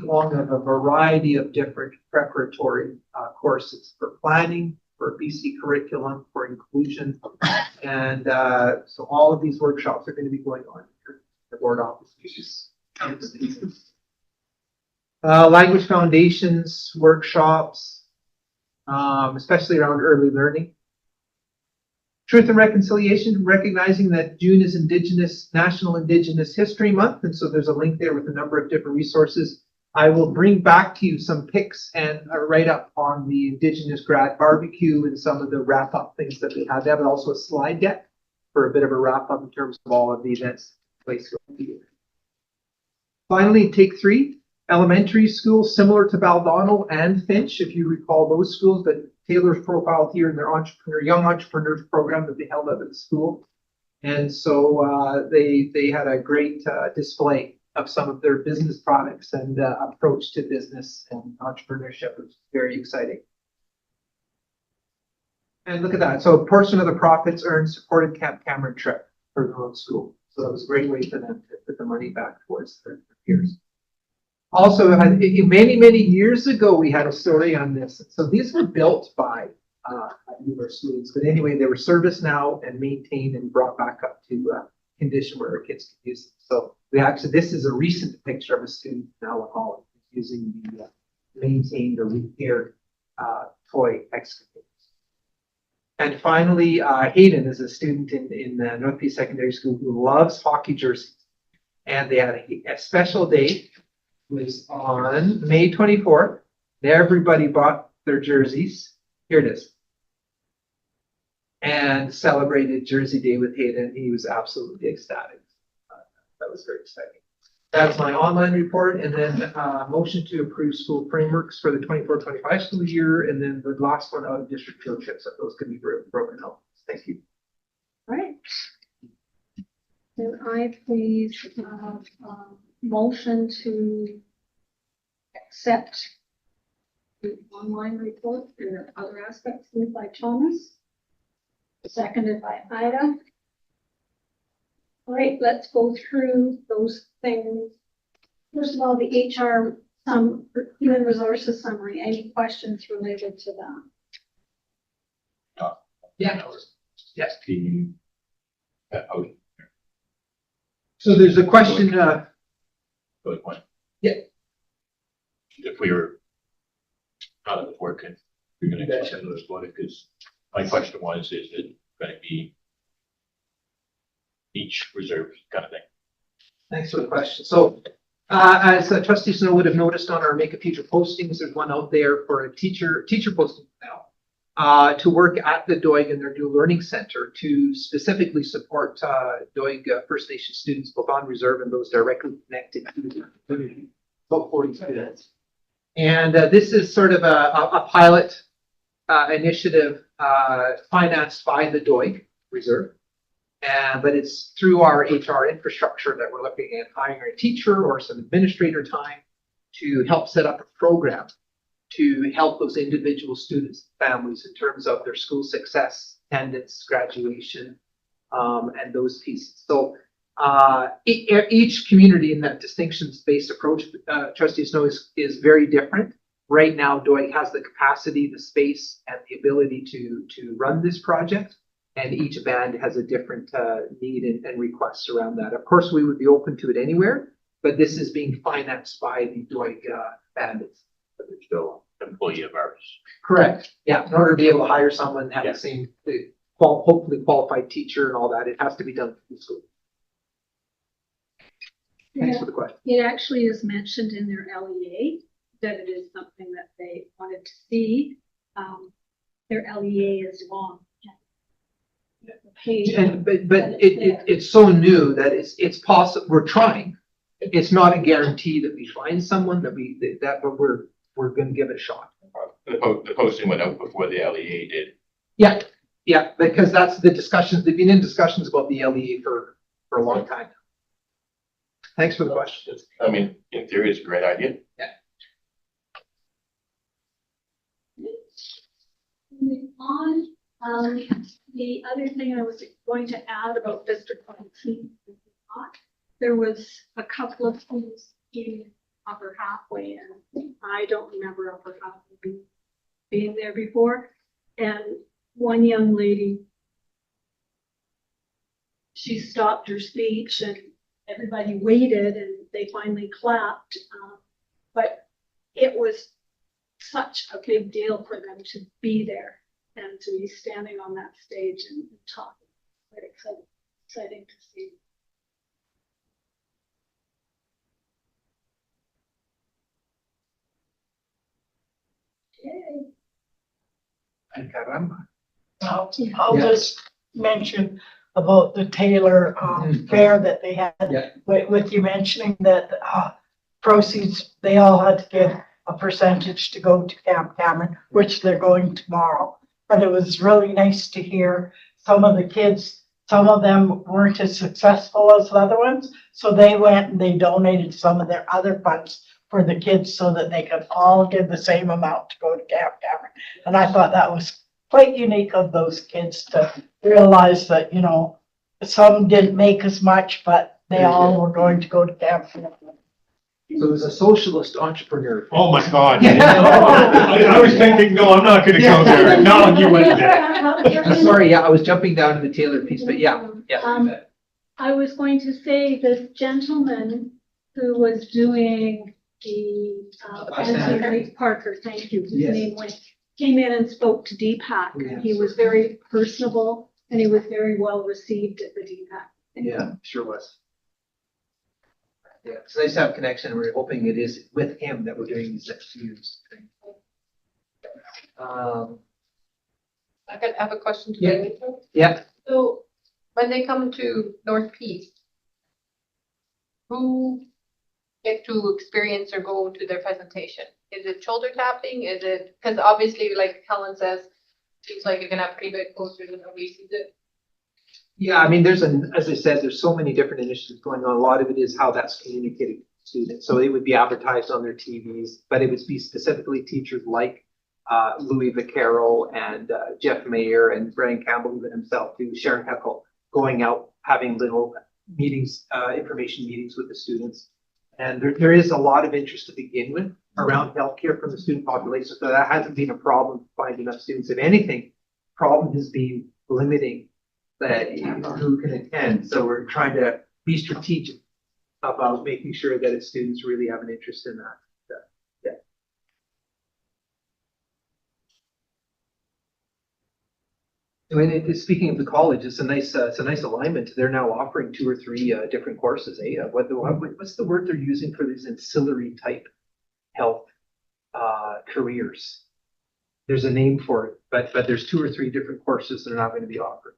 long of a variety of different preparatory courses for planning, for BC curriculum, for inclusion. And so all of these workshops are going to be going on here at the board office. Language foundations, workshops, especially around early learning. Truth and Reconciliation, recognizing that June is National Indigenous History Month. And so there's a link there with a number of different resources. I will bring back to you some pics and a write-up on the Indigenous grad barbecue and some of the wrap-up things that we had there, but also a slide deck for a bit of a wrap-up in terms of all of the events. Finally, Take 3. Elementary schools similar to Baldonnel and Finch, if you recall those schools, but Taylor's profile here in their young entrepreneurs program that they held up at the school. And so they had a great display of some of their business products and approach to business and entrepreneurship. It was very exciting. And look at that. So a portion of the profits earned supported Camp Cameron trip for their own school. So it was a great way for them to put the money back towards their peers. Also, many years ago, we had a story on this. So these were built by newer students, but anyway, they were serviced now and maintained and brought back up to condition where our kids could use them. So this is a recent picture of a student in Allen Holland using the maintained or repaired toy excavators. And finally, Hayden is a student in North Peace Secondary School who loves hockey jerseys. And they had a special day. It was on May 24th. Everybody bought their jerseys. Here it is. And celebrated Jersey Day with Hayden. He was absolutely ecstatic. That was very exciting. That's my online report, and then motion to approve school frameworks for the 24-25 school year, and then the last one out of district field trips. That those can be broken out. Thank you. All right. Then I please have motion to accept the online report and other aspects moved by Thomas, seconded by Ida. All right, let's go through those things. First of all, the HR human resources summary. Any questions related to that? Yeah. Yes. Okay. So there's a question. Good point. Yeah. If we were out of work and we're gonna explain those what it is. My question was, is it gonna be each reserve kind of thing? Thanks for the question. So as Trustee Snow would have noticed on our Make a Future postings, there's one out there for a teacher posting now to work at the Doig and their new learning center to specifically support Doig First Nation students, both on reserve and those directly connected to the community, about 40 students. And this is sort of a pilot initiative financed by the Doig Reserve. But it's through our HR infrastructure that we're looking at hiring a teacher or some administrator time to help set up a program to help those individual students, families in terms of their school success, attendance, graduation, and those pieces. So each community in that distinctions-based approach, Trustee Snow, is very different. Right now, Doig has the capacity, the space, and the ability to run this project. And each band has a different need and requests around that. Of course, we would be open to it anywhere, but this is being financed by the Doig bandits. But they're still an employee of ours. Correct. Yeah, in order to be able to hire someone, have Yeah. the same, hopefully qualified teacher and all that, it has to be done through school. Thanks for the question. It actually is mentioned in their LEA that it is something that they wanted to see. Their LEA is long. Page. But it's so new that it's possible. We're trying. It's not a guarantee that we find someone but we're going to give it a shot. The posting went out before the LEA did. Yeah, because that's the discussions. They've been in discussions about the LEA for a long time. Thanks for the question. I mean, in theory, it's a great idea. Moving on, the other thing I was going to add about District 19, there was a couple of schools in Upper Halfway, and I don't remember Upper Halfway being there before. And one young lady, she stopped her speech and everybody waited and they finally clapped. But it was such a big deal for them to be there and to be standing on that stage and talking. Quite exciting to see. Okay. And caramba. I'll just mention about the Taylor fair that they had. Yeah. With you mentioning that proceeds, they all had to give a percentage to go to Camp Cameron, which they're going tomorrow. But it was really nice to hear some of the kids some of them weren't as successful as the other ones. So they went and they donated some of their other funds for the kids so that they could all give the same amount to go to Camp Cameron. And I thought that was quite unique of those kids to realize that, you know, some didn't make as much, but they all were going to go to Camp Cameron. So it was a socialist entrepreneur. Oh, my God. I was thinking, no, I'm not gonna go there. No, you went there. Sorry, yeah, I was jumping down to the Taylor piece, but yeah. I was going to say this gentleman who was doing the, Bystander. Parker, thank you. His Yes. name came in and spoke to Deepak. And he was very personable and he was very well received at the Deepak. Yeah, sure was. Yeah, it's nice to have connection. We're hoping it is with him that we're doing these next few years. I could have a question to Yeah. David. Yeah, So when they come to North Peace, who get to experience or go to their presentation? Is it shoulder tapping? Is it, because obviously, like Helen says, seems like you're gonna have pretty big posters and nobody sees it. yeah, I mean, as I said, there's so many different initiatives going on. A lot of it is how that's communicated to students. So it would be advertised on their TVs, but it would be specifically teachers like Louis Vaccaro and Jeff Mayer and Brian Campbell even himself, too, Sharon Heckel, going out, having little meetings, information meetings with the students. And there is a lot of interest to begin with around healthcare from the student population. So that hasn't been a problem finding enough students. If anything, problem has been limiting that who can attend. So we're trying to be strategic about making sure that its students really have an interest in that. Yeah. I mean, speaking of the college, it's a nice alignment. They're now offering 2 or 3 different courses. What's the word they're using for these ancillary type health careers? There's a name for it, but there's 2 or 3 different courses that are now going to be offered.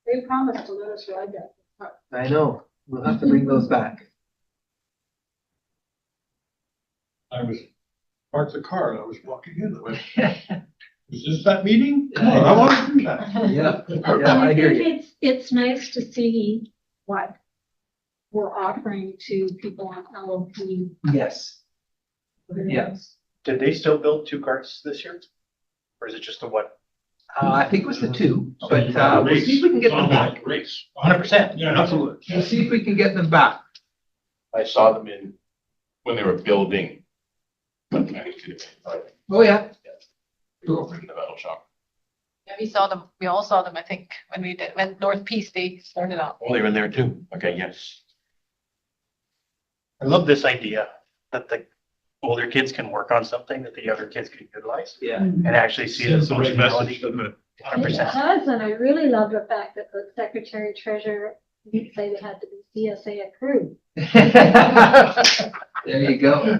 They promised to let us ride that. I know. We'll have to bring those back. I was parked the car and I was walking in. I went, is this that meeting? Come on, I want to do that. Yeah, I hear you. It's nice to see what we're offering to people on LLP. Yes. Yes. Did they still build 2 carts this year? Or is it just the one? I think it was the 2, but we'll see if we can get them back. Race. 100%. Yeah, absolutely. We'll see if we can get them back. I saw them when they were building. Oh, yeah. Over in the metal shop. Yeah, we all saw them, I think, when North Peace, they started out. Oh, they were in there too. Okay, yes. I love this idea that the older kids can work on something that the younger kids can utilize Yeah. and actually see the Sends the right message, functionality. doesn't it? 100%. does, and I really love the fact that the secretary treasurer didn't say they had to be CSA approved. There you go.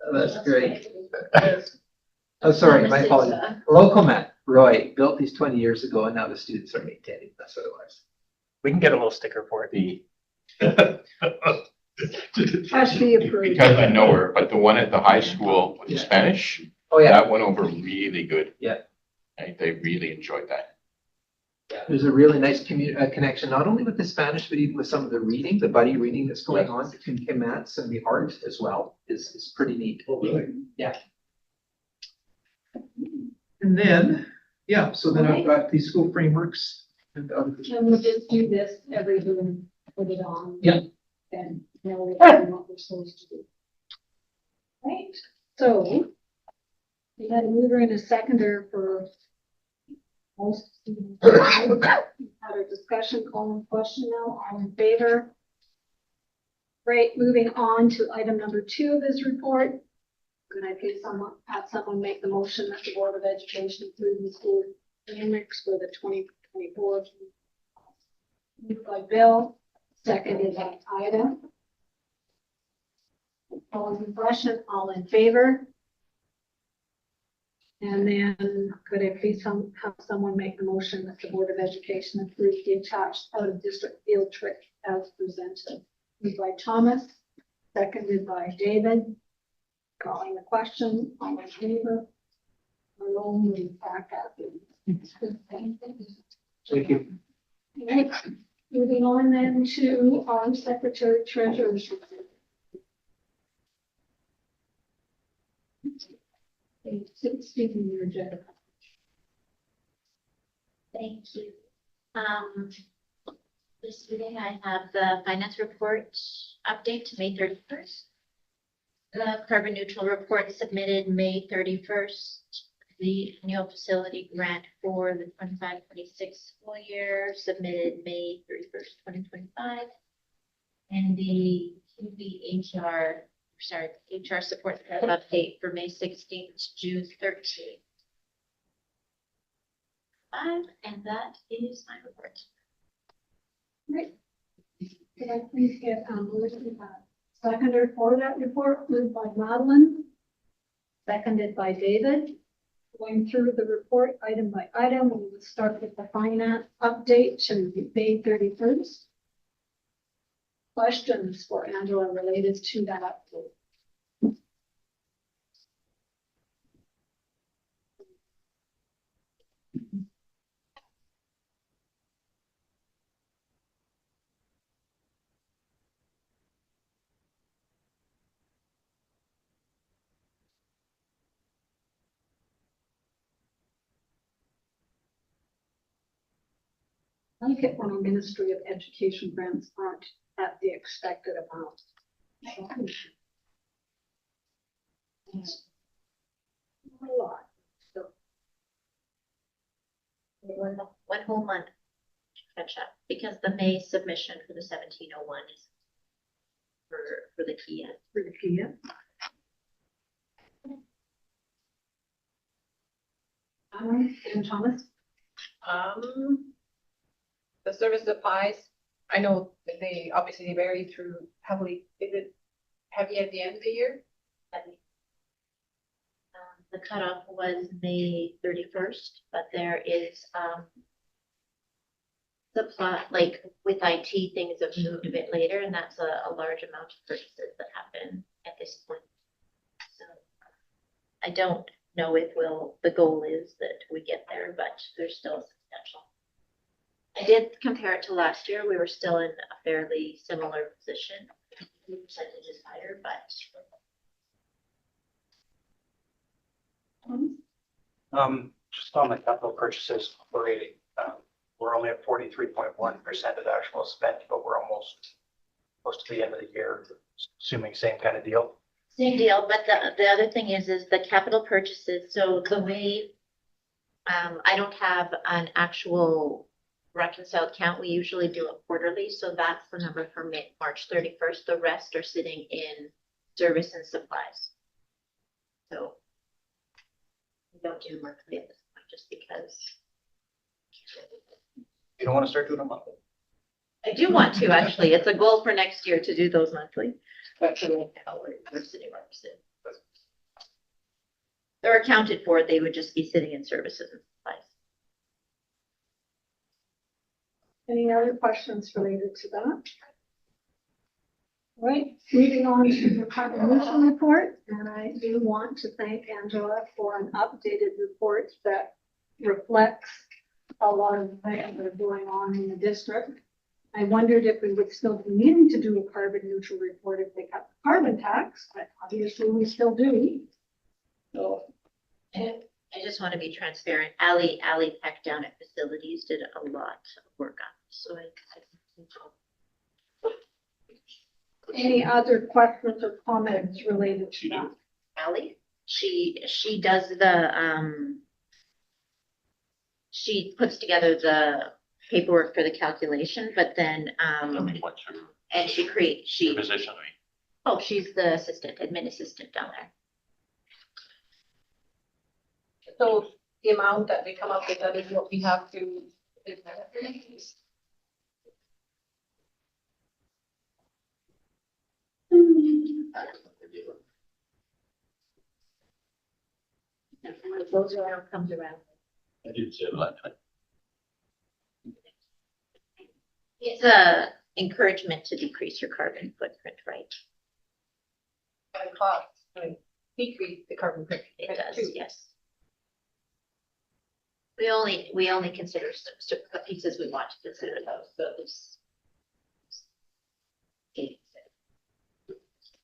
Oh, that's great. Oh, sorry, my apologies. Locomat, Roy, built these 20 years ago, and now the students are maintaining. That's what it was. We can get a little sticker for it. Has to be approved. Because I know her, but the one at the high school with the Yeah. Spanish, Oh, yeah. that went over really good. Yeah. They really enjoyed that. There's a really nice connection, not only with the Spanish, but even with some of the reading, the buddy reading that's going on between Kim Matz and the art as well is pretty neat. Oh, really? Yeah. And then, yeah, so then I've got these school frameworks and other. And we'll just do this every year, put it on. Yeah. And now we know what we're supposed to do. Right, so we had a mover and a seconder for most students. Had a discussion, calling question now, all in favor? Great, moving on to item number 2 of this report. Could I please have someone make the motion that the Board of Education approve the school frameworks for the 2024? Moved by Bill, seconded by Ida. All in question, all in favor? And then could I please have someone make the motion that the Board of Education approve the attached out-of-district field trip as presented? Moved by Thomas, seconded by David. Calling the question, all in favor? Roll move back up. Thank you. Right, moving on then to our secretary treasurer's report. Page 16 in your agenda. Thank you. This meeting, I have the finance report update to May 31st. The carbon neutral report submitted May 31st. The annual facility grant for the 25-26 school year submitted May 31st, 2025. And the HR support staff update for May 16th to June 13th. And that is my report. Right. Could I please get, seconder for that report, moved by Madeline, seconded by David. Going through the report item by item, we will start with the finance update to May 31st. Questions for Angela related to that update? I like it when our Ministry of Education grants aren't at the expected amount. A lot. So, One whole month to catch up because the May submission for the 1701 is for the Kia. for the Kia. And Thomas? The service supplies, I know that they obviously vary through heavily, is it heavy at the end of the year? The cutoff was May 31st, but there is supply, like with IT, things have moved a bit later, and that's a large amount of purchases that happen at this point. So I don't know if the goal is that we get there, but there's still substantial. I did compare it to last year. We were still in a fairly similar position. The percentage is higher, but Just on the capital purchases operating, we're only at 43.1% of the actual spent, but we're almost close to the end of the year, assuming same kind of deal. same deal. But the other thing is the capital purchases. So the way I don't have an actual reconciled count. We usually do it quarterly. So that's the number for March 31st. The rest are sitting in service and supplies. So we don't do monthly at this point just because. You don't want to start doing them monthly? I do want to, actually. It's a goal for next year to do those monthly. But for right now, we're sitting where we're sitting. They're accounted for. They would just be sitting in services and supplies. Any other questions related to that? All right, moving on to the carbon emission report, and I do want to thank Angela for an updated report that reflects a lot of things that are going on in the district. I wondered if we would still be needing to do a carbon neutral report if they cut the carbon tax, but obviously we still do. So, And I just want to be transparent. Ali Peck down at facilities did a lot of work on it. So any other questions or comments related to that? Ali, she does the she puts together the paperwork for the calculation, but then What's her and she position? oh, she's the admin assistant down there. So the amount that we come up with, that is what we have to. Goes around, comes around. I didn't say that time. It's a encouragement to decrease your carbon footprint, right? And cost, I mean, decrease the carbon footprint. It does, too. yes. We only consider the pieces we want to consider those, so this.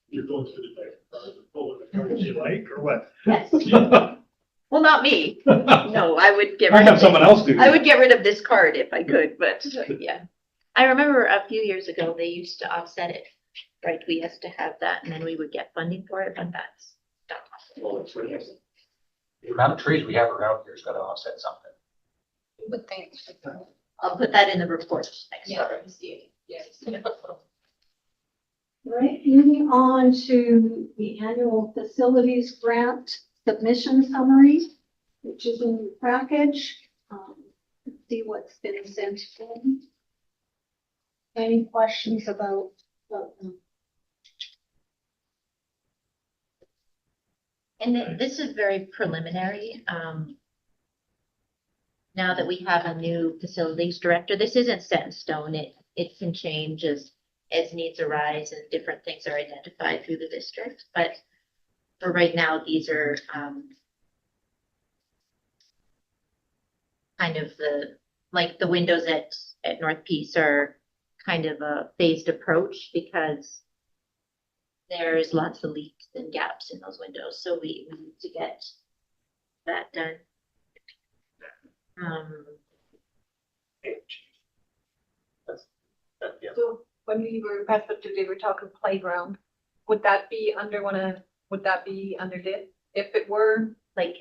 You're going through the cars you like, or what? Yes, well, not me, no, I would get I rid have of someone it. else do. I would get rid of this card if I could, but yeah. I remember a few years ago, they used to offset it, right? We used to have that and then we would get funding for it, but that's not possible for years. The amount of trees we have around here's gotta offset something. You would think. I'll put that in the report next Yeah, time. yes. Right, moving on to the annual facilities grant submission summary, which is in the package. Let's see what's been sent in. Any questions about them? And this is very preliminary. Now that we have a new facilities director, this isn't set in stone. It can change as needs arise and different things are identified through the district. But for right now, these are kind of the windows at North Peace are kind of a phased approach because there's lots of leaks and gaps in those windows, so we need to get that done. Yeah. So when we were, they were talking playground, would that be under this? If it were? Like,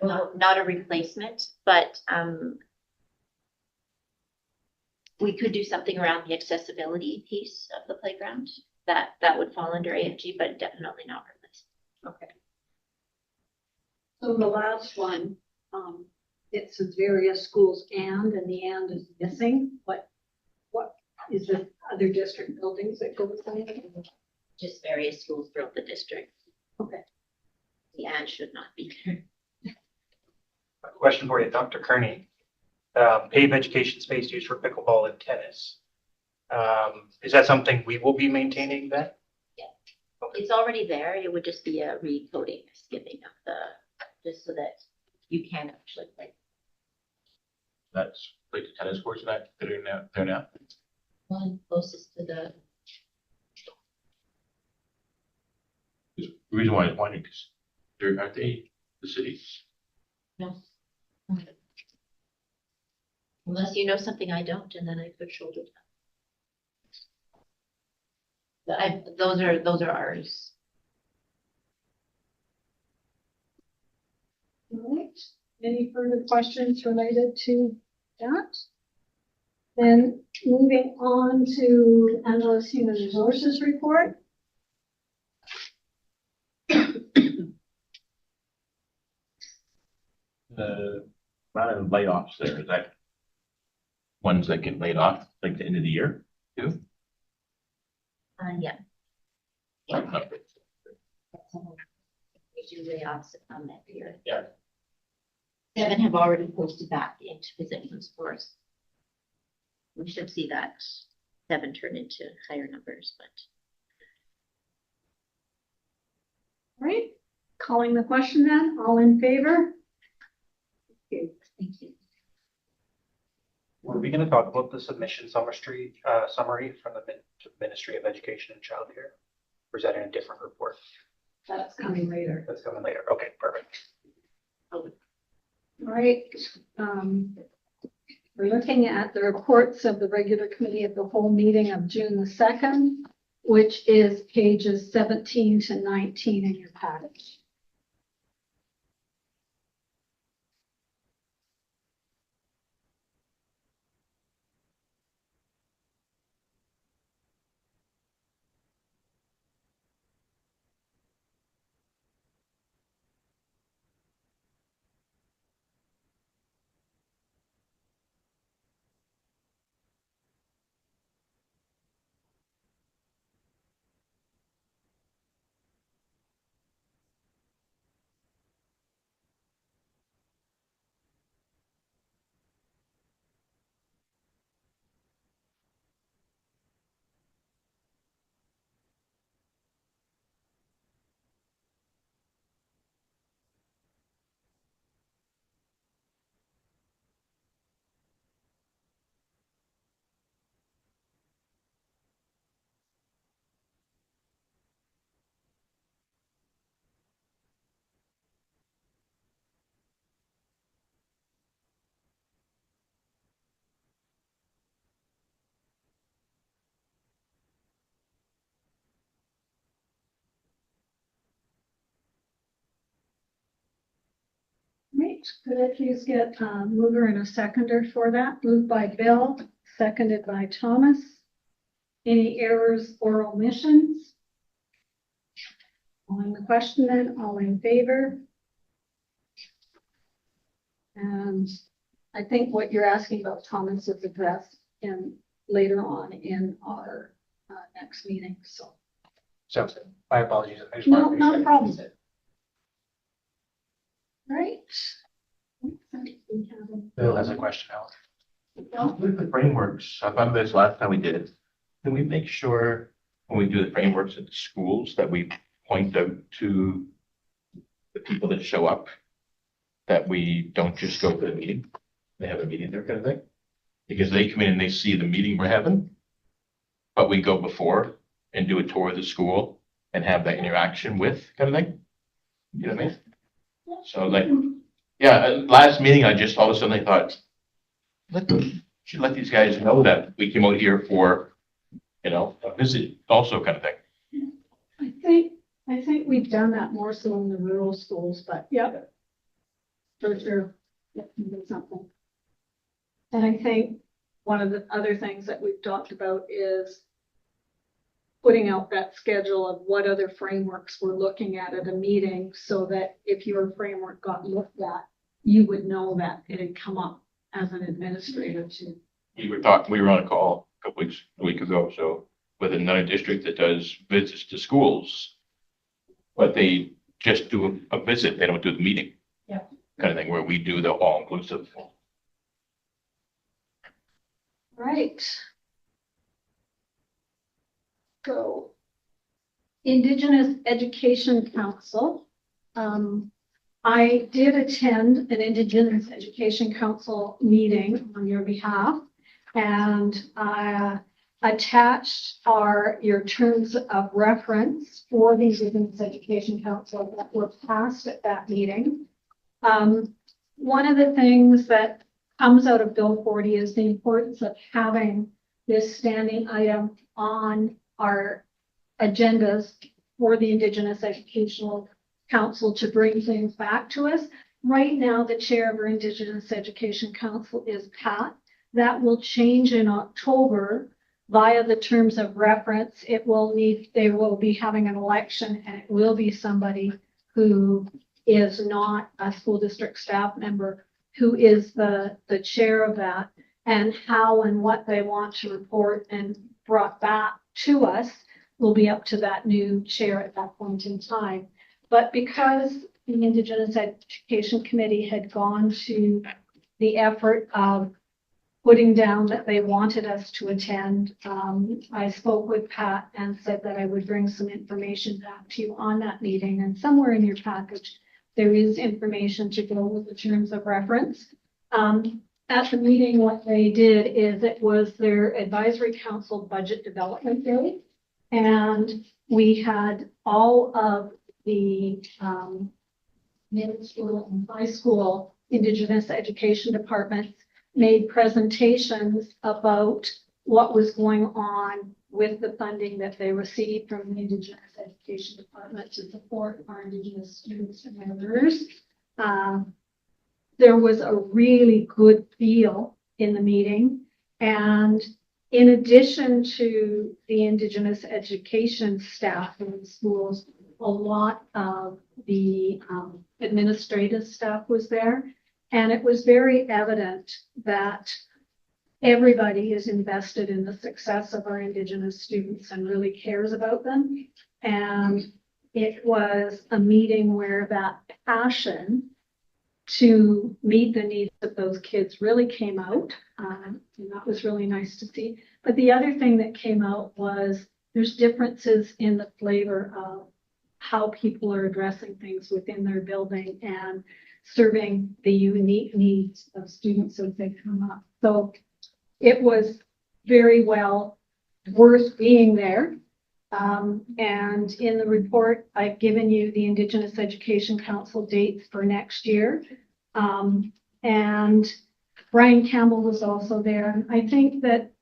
Not not a replacement, but, we could do something around the accessibility piece of the playground. That would fall under AFG, but definitely not replacement. Okay. So the last one, it says various schools and the and is missing. What is the other district buildings that go with that? Just various schools throughout the district. Okay. The and should not be there. Question for you, Dr. Kearney. Pave education space used for pickleball and tennis. Is that something we will be maintaining then? It's already there. It would just be a recoding, skipping of just so that you can actually play. That's like the tennis courts that are in there now. One closest to the, The reason why I was wondering, because aren't they the city? no. Unless you know something I don't, and then I could shoulder that. But those are ours. All right. Any further questions related to that? Then moving on to Angela's Human Resources Report. The amount of layoffs there, is that ones that get laid off like the end of the year too? Yeah. Like, no. We do layoffs every year. Yeah. 7 have already posted back into positions for us. We should see that 7 turn into higher numbers, but. All right, calling the question then, all in favor? Okay. Thank you. Were we gonna talk about the submission summary from the Ministry of Education and Childcare? Or is that in a different report? That's coming later. That's coming later. Okay, perfect. All right, we're looking at the reports of the regular committee of the whole meeting of June the 2nd, which is pages 17 to 19 in your package. right, could I please get a mover and a seconder for that? Moved by Bill, seconded by Thomas. Any errors or omissions? On the question then, all in favor? And I think what you're asking about, Thomas, is addressed later on in our next meeting, so. So, my apologies. I just No, wanted to not a make sure. problem. Right. Bill has a question, Alex. With the frameworks, I thought this last time we did it, can we make sure when we do the frameworks at the schools that we point out to the people that show up, that we don't just go to the meeting, they have a meeting there kind of thing? Because they come in and they see the meeting we're having, but we go before and do a tour of the school and have that interaction with kind of thing. You know what I mean? So like, yeah, last meeting, I just all of a sudden I thought, should let these guys know that we came out here for, you know, a visit also kind of thing. I think we've done that more so in the rural schools, but yep. For sure. That can be something. And I think one of the other things that we've talked about is putting out that schedule of what other frameworks we're looking at a meeting, so that if your framework got looked at, you would know that it had come up as an administrator too. We were on a call a week ago, so with another district that does visits to schools, but they just do a visit, they don't do the meeting. Yeah. Kind of thing, where we do the all inclusive. Right. So, Indigenous Education Council. I did attend an Indigenous Education Council meeting on your behalf, and I attached your terms of reference for the Indigenous Education Council that were passed at that meeting. One of the things that comes out of Bill 40 is the importance of having this standing item on our agendas for the Indigenous Educational Council to bring things back to us. Right now, the chair of our Indigenous Education Council is Pat. That will change in October via the terms of reference. They will be having an election, and it will be somebody who is not a school district staff member who is the chair of that, and how and what they want to report and brought back to us will be up to that new chair at that point in time. But because the Indigenous Education Committee had gone to the effort of putting down that they wanted us to attend, I spoke with Pat and said that I would bring some information back to you on that meeting, and somewhere in your package there is information to go with the terms of reference. At the meeting, what they did is it was their advisory council budget development day. And we had all of the middle school and high school Indigenous education departments made presentations about what was going on with the funding that they received from the Indigenous Education Department to support our Indigenous students and members. There was a really good feel in the meeting, and in addition to the Indigenous education staff in the schools, a lot of the administrative staff was there, and it was very evident that everybody is invested in the success of our Indigenous students and really cares about them. And it was a meeting where that passion to meet the needs of those kids really came out. And that was really nice to see. But the other thing that came out was there's differences in the flavor of how people are addressing things within their building and serving the unique needs of students as they come up. So it was very well worth being there. And in the report, I've given you the Indigenous Education Council dates for next year. And Brian Campbell was also there. And I think that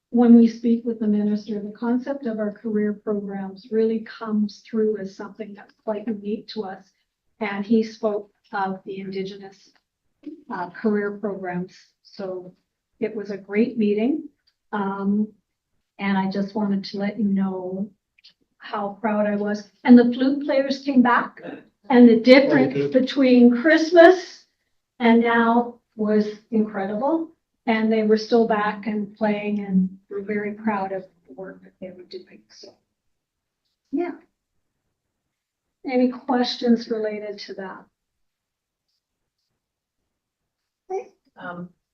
when we speak with the minister, the concept of our career programs really comes through as something that's quite unique to us. And he spoke of the Indigenous career programs. So it was a great meeting. And I just wanted to let you know how proud I was. And the flute players came back, and the difference between Christmas and now was incredible. And they were still back and playing, and we're very proud of the work that they were doing. So, yeah. Any questions related to that?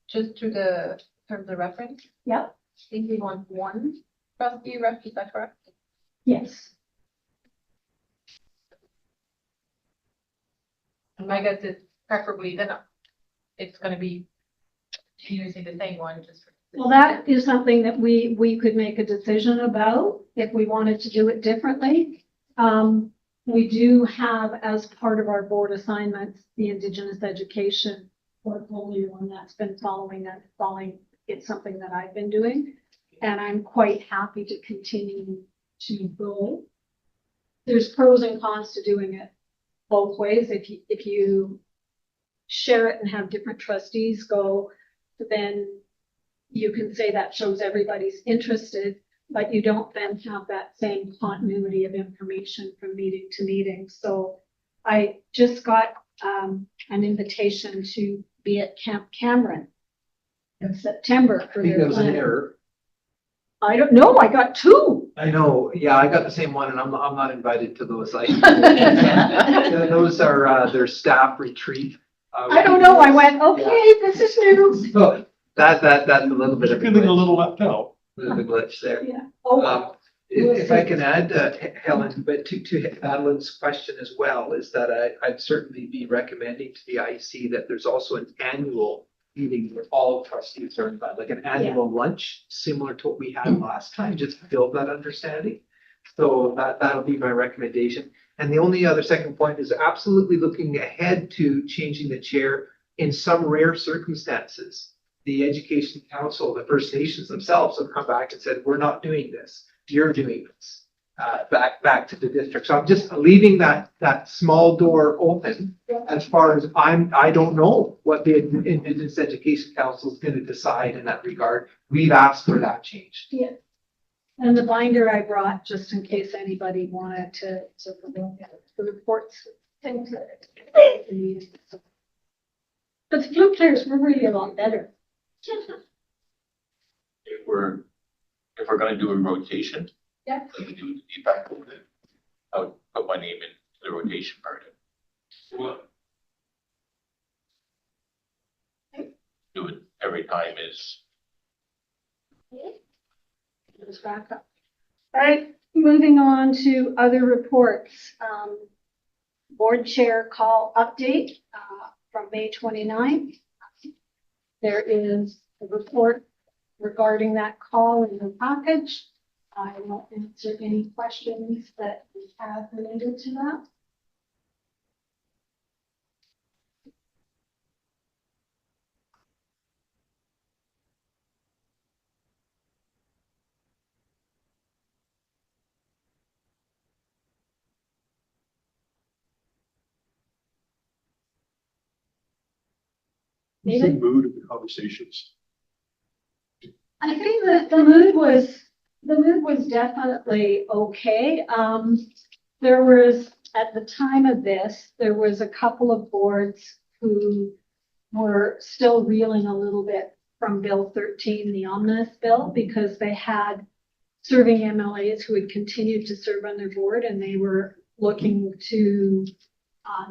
Just to the terms of reference, Yep. I think we want one trustee rep, is that correct? Yes. And my guess is preferably then it's gonna be using the same one, just. Well, that is something that we could make a decision about if we wanted to do it differently. We do have, as part of our board assignments, the Indigenous education portfolio, and that's been following. It's something that I've been doing, and I'm quite happy to continue to go. There's pros and cons to doing it both ways. If you share it and have different trustees go, then you can say that shows everybody's interested, but you don't then have that same continuity of information from meeting to meeting. So I just got an invitation to be at Camp Cameron in September I for think their that was an planning. error. I don't know, I got two. I know, yeah, I got the same one and I'm not invited to those. Those are, their staff retreat. I don't know, I went, okay, this is new. So that's a little bit You're of a feeling a glitch, little left out. bit of a glitch there. Yeah. Oh, Um, if I can add, Helen, but to Adeline's question as well, is that I'd certainly be recommending to the IEC that there's also an annual meeting where all trustees are invited, like an annual lunch, similar to what we had last time, just to build that understanding. So that'll be my recommendation. And the only other second point is absolutely looking ahead to changing the chair in some rare circumstances. The Education Council, the First Nations themselves have come back and said, we're not doing this. You're doing this. Back to the district. So I'm just leaving that small door open as far as I don't know what the Indigenous Education Council is going to decide in that regard. We've asked for that change. yeah. And the binder I brought, just in case anybody wanted to look at it, the reports, things that. But the flute players were really a lot better. If we're gonna do a rotation. Yeah. Like we do with the feedback, I would put my name in the rotation part. Do it every time is. Just back up. All right, moving on to other reports. Board chair call update from May 29th. There is a report regarding that call in the package. I will answer any questions that we have related to that. What's the mood of the conversations? I think that the mood was definitely okay. There was, at the time of this, there was a couple of boards who were still reeling a little bit from Bill 13, the omnibus bill, because they had serving MLAs who had continued to serve on their board, and they were looking to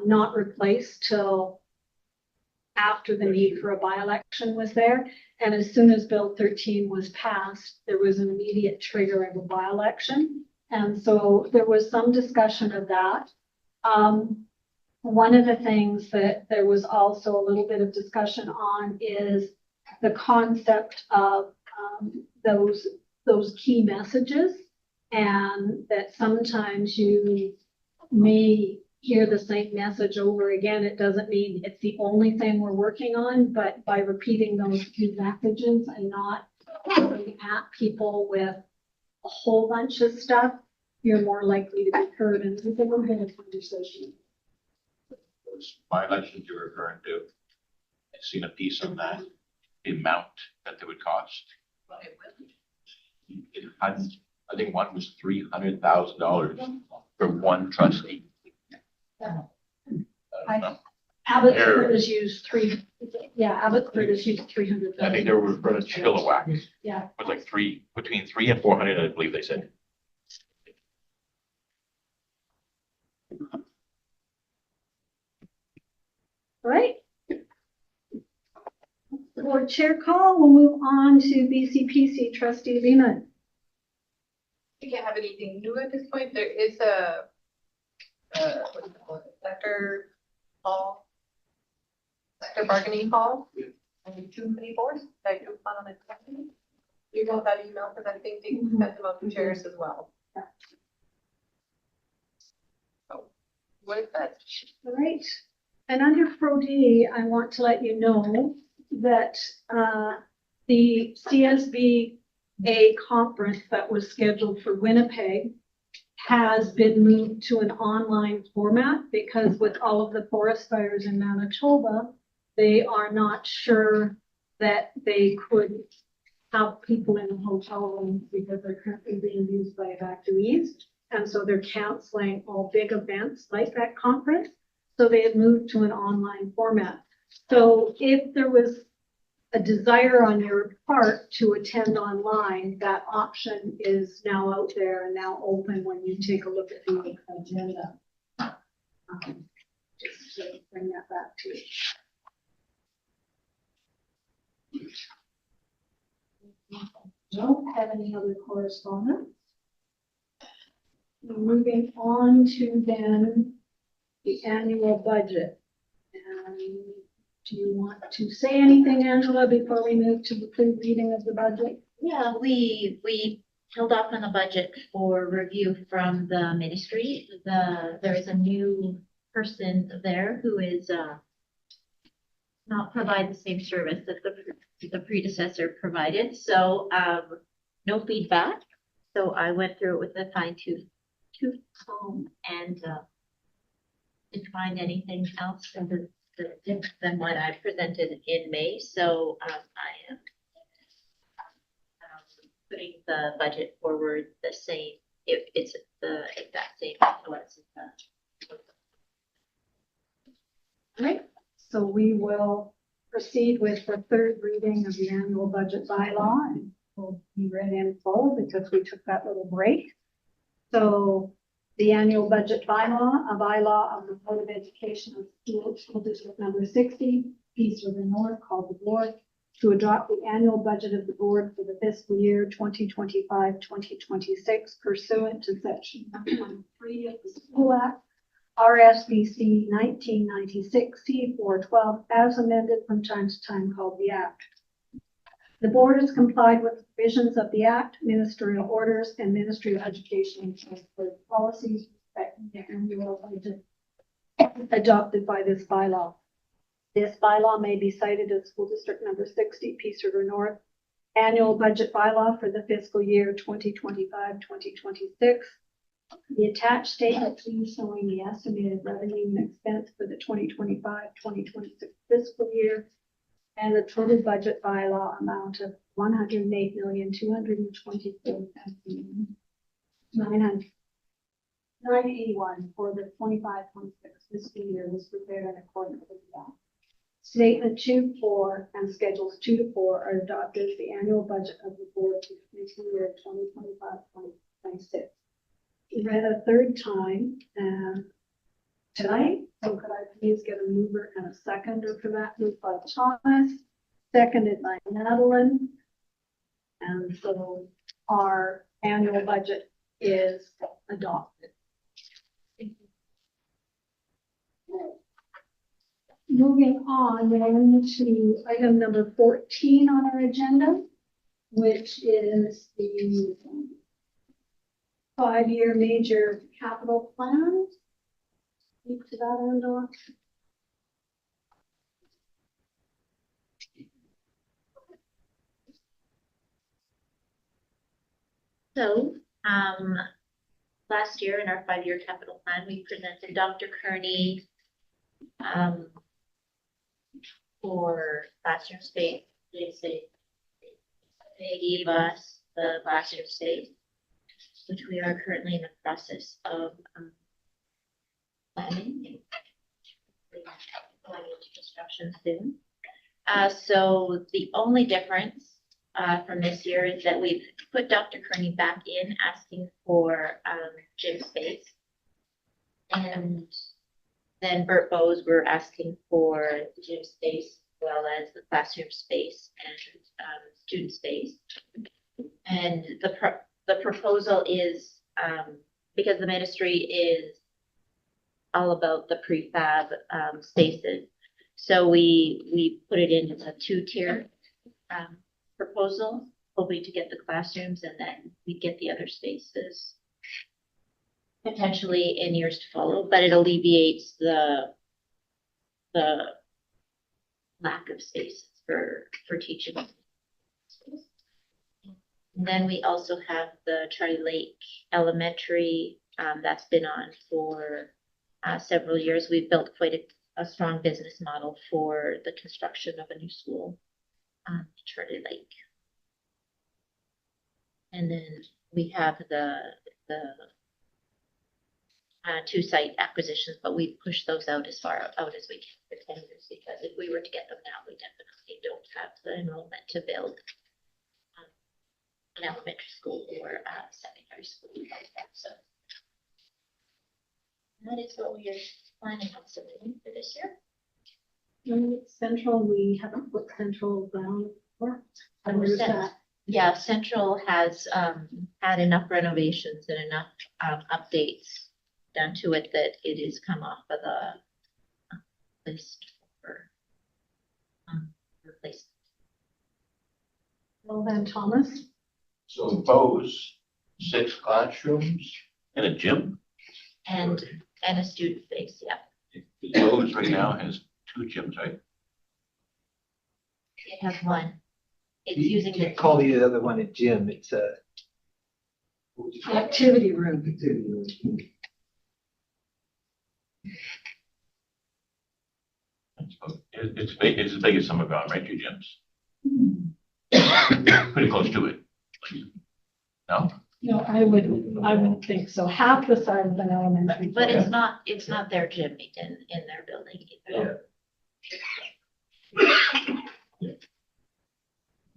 not replace till after the need for a by-election was there. And as soon as Bill 13 was passed, there was an immediate trigger of a by-election. And so there was some discussion of that. One of the things that there was also a little bit of discussion on is the concept of those key messages, and that sometimes you may hear the same message over again. It doesn't mean it's the only thing we're working on, but by repeating those key messages and not coming at people with a whole bunch of stuff, you're more likely to be heard, and there's a little bit of conversation. was my elections you're referring to. I've seen a piece on that, the amount that they would cost. I think one was $300,000 for one trustee. I don't know. Abbotsford has used Abbotsford has used 300. I think they were for a Chilliwack. Yeah. It was like between 300 and 400, I believe they said. Right? Board chair call, we'll move on to BCPC trustee Lehman. We can't have anything new at this point. There is a, what do you call it, sector hall, sector bargaining hall, and 2 many boards that you plan on accepting. You got that email, because I think they sent them out to chairs as well. So, what is that? All right. And under Pro D, I want to let you know that the CSBA conference that was scheduled for Winnipeg has been moved to an online format because with all of the forest fires in Manitoba, they are not sure that they could have people in the hotel rooms because they're currently being used by evacuees. And so they're canceling all big events like that conference. So they had moved to an online format. So if there was a desire on your part to attend online, that option is now out there and now open when you take a look at the agenda. Just to bring that back to you. Don't have any other correspondence. Moving on to then the annual budget. And do you want to say anything, Angela, before we move to the pre-reading of the budget? Yeah, we held off on the budget for review from the ministry. There is a new person there who is not provide the same service that the predecessor provided. So no feedback. So I went through it with a fine-tooth comb and didn't find anything else different than what I presented in May. So I am putting the budget forward the same. If it's the exact same as it was. All right, so we will proceed with the third reading of the annual budget bylaw, and will be read in full because we took that little break. So the annual budget bylaw, a bylaw of the Board of Education of School District number 60, Peace River North, called the board to adopt the annual budget of the board for the fiscal year 2025-2026 pursuant to section 1.3 of the School Act, RSBC 1996 C412 as amended from time to time called the Act. The board has complied with the provisions of the Act, ministerial orders, and Ministry of Education and Transport policies respecting the annual budget adopted by this bylaw. This bylaw may be cited as School District number 60, Peace River North, annual budget bylaw for the fiscal year 2025-2026. The attached statement please showing the estimated revenue and expense for the 2025-2026 fiscal year and the total budget bylaw amount of $108,224,981 for the 25-26 fiscal year was prepared in accordance with that. Statement 2, 4 and schedules 2 to 4 are adopted as the annual budget of the board for the fiscal year 2025-2026. Read a third time tonight. So could I please get a mover and a seconder for that? Moved by Thomas, seconded by Madeline. And so our annual budget is adopted. Moving on then to item number 14 on our agenda, which is the 5-year major capital plan. Speak to that, Angela. So, last year in our 5-year capital plan, we presented Dr. Kearney For classroom space, they gave us the classroom space, which we are currently in the process of planning. Going into construction soon. So the only difference from this year is that we've put Dr. Kearney back in asking for gym space. And then Bert Bowes were asking for the gym space as well as the classroom space and student space. And the proposal is, because the ministry is all about the prefab spaces. So we put it in as a 2-tier proposal, hoping to get the classrooms and then we get the other spaces potentially in years to follow, but it alleviates the lack of spaces for teaching. And then we also have the Charlie Lake Elementary that's been on for several years. We've built quite a strong business model for the construction of a new school in Charlie Lake. And then we have the 2 site acquisitions, but we push those out as far out as we can for 10 years, because if we were to get them now, we definitely don't have the enrollment to build an elementary school or a secondary school like that. So that is what we are planning on submitting for this year. Central, we haven't put Central down for. And where's that? Yeah, Central has had enough renovations and enough updates done to it that it has come off of the list for replacement. Well then, Thomas, So Bose, 6 classrooms and a gym. And a student space, yeah. Bose right now has 2 gyms, right? It has one. It's You using can't the, call the other one a gym, it's a. what would you call it? activity room. Activity room. It's as big as Summer Ground, right, 2 gyms? Pretty close to it. No? No, I wouldn't think so. Half the size of an elementary. but it's not their gym in their building either.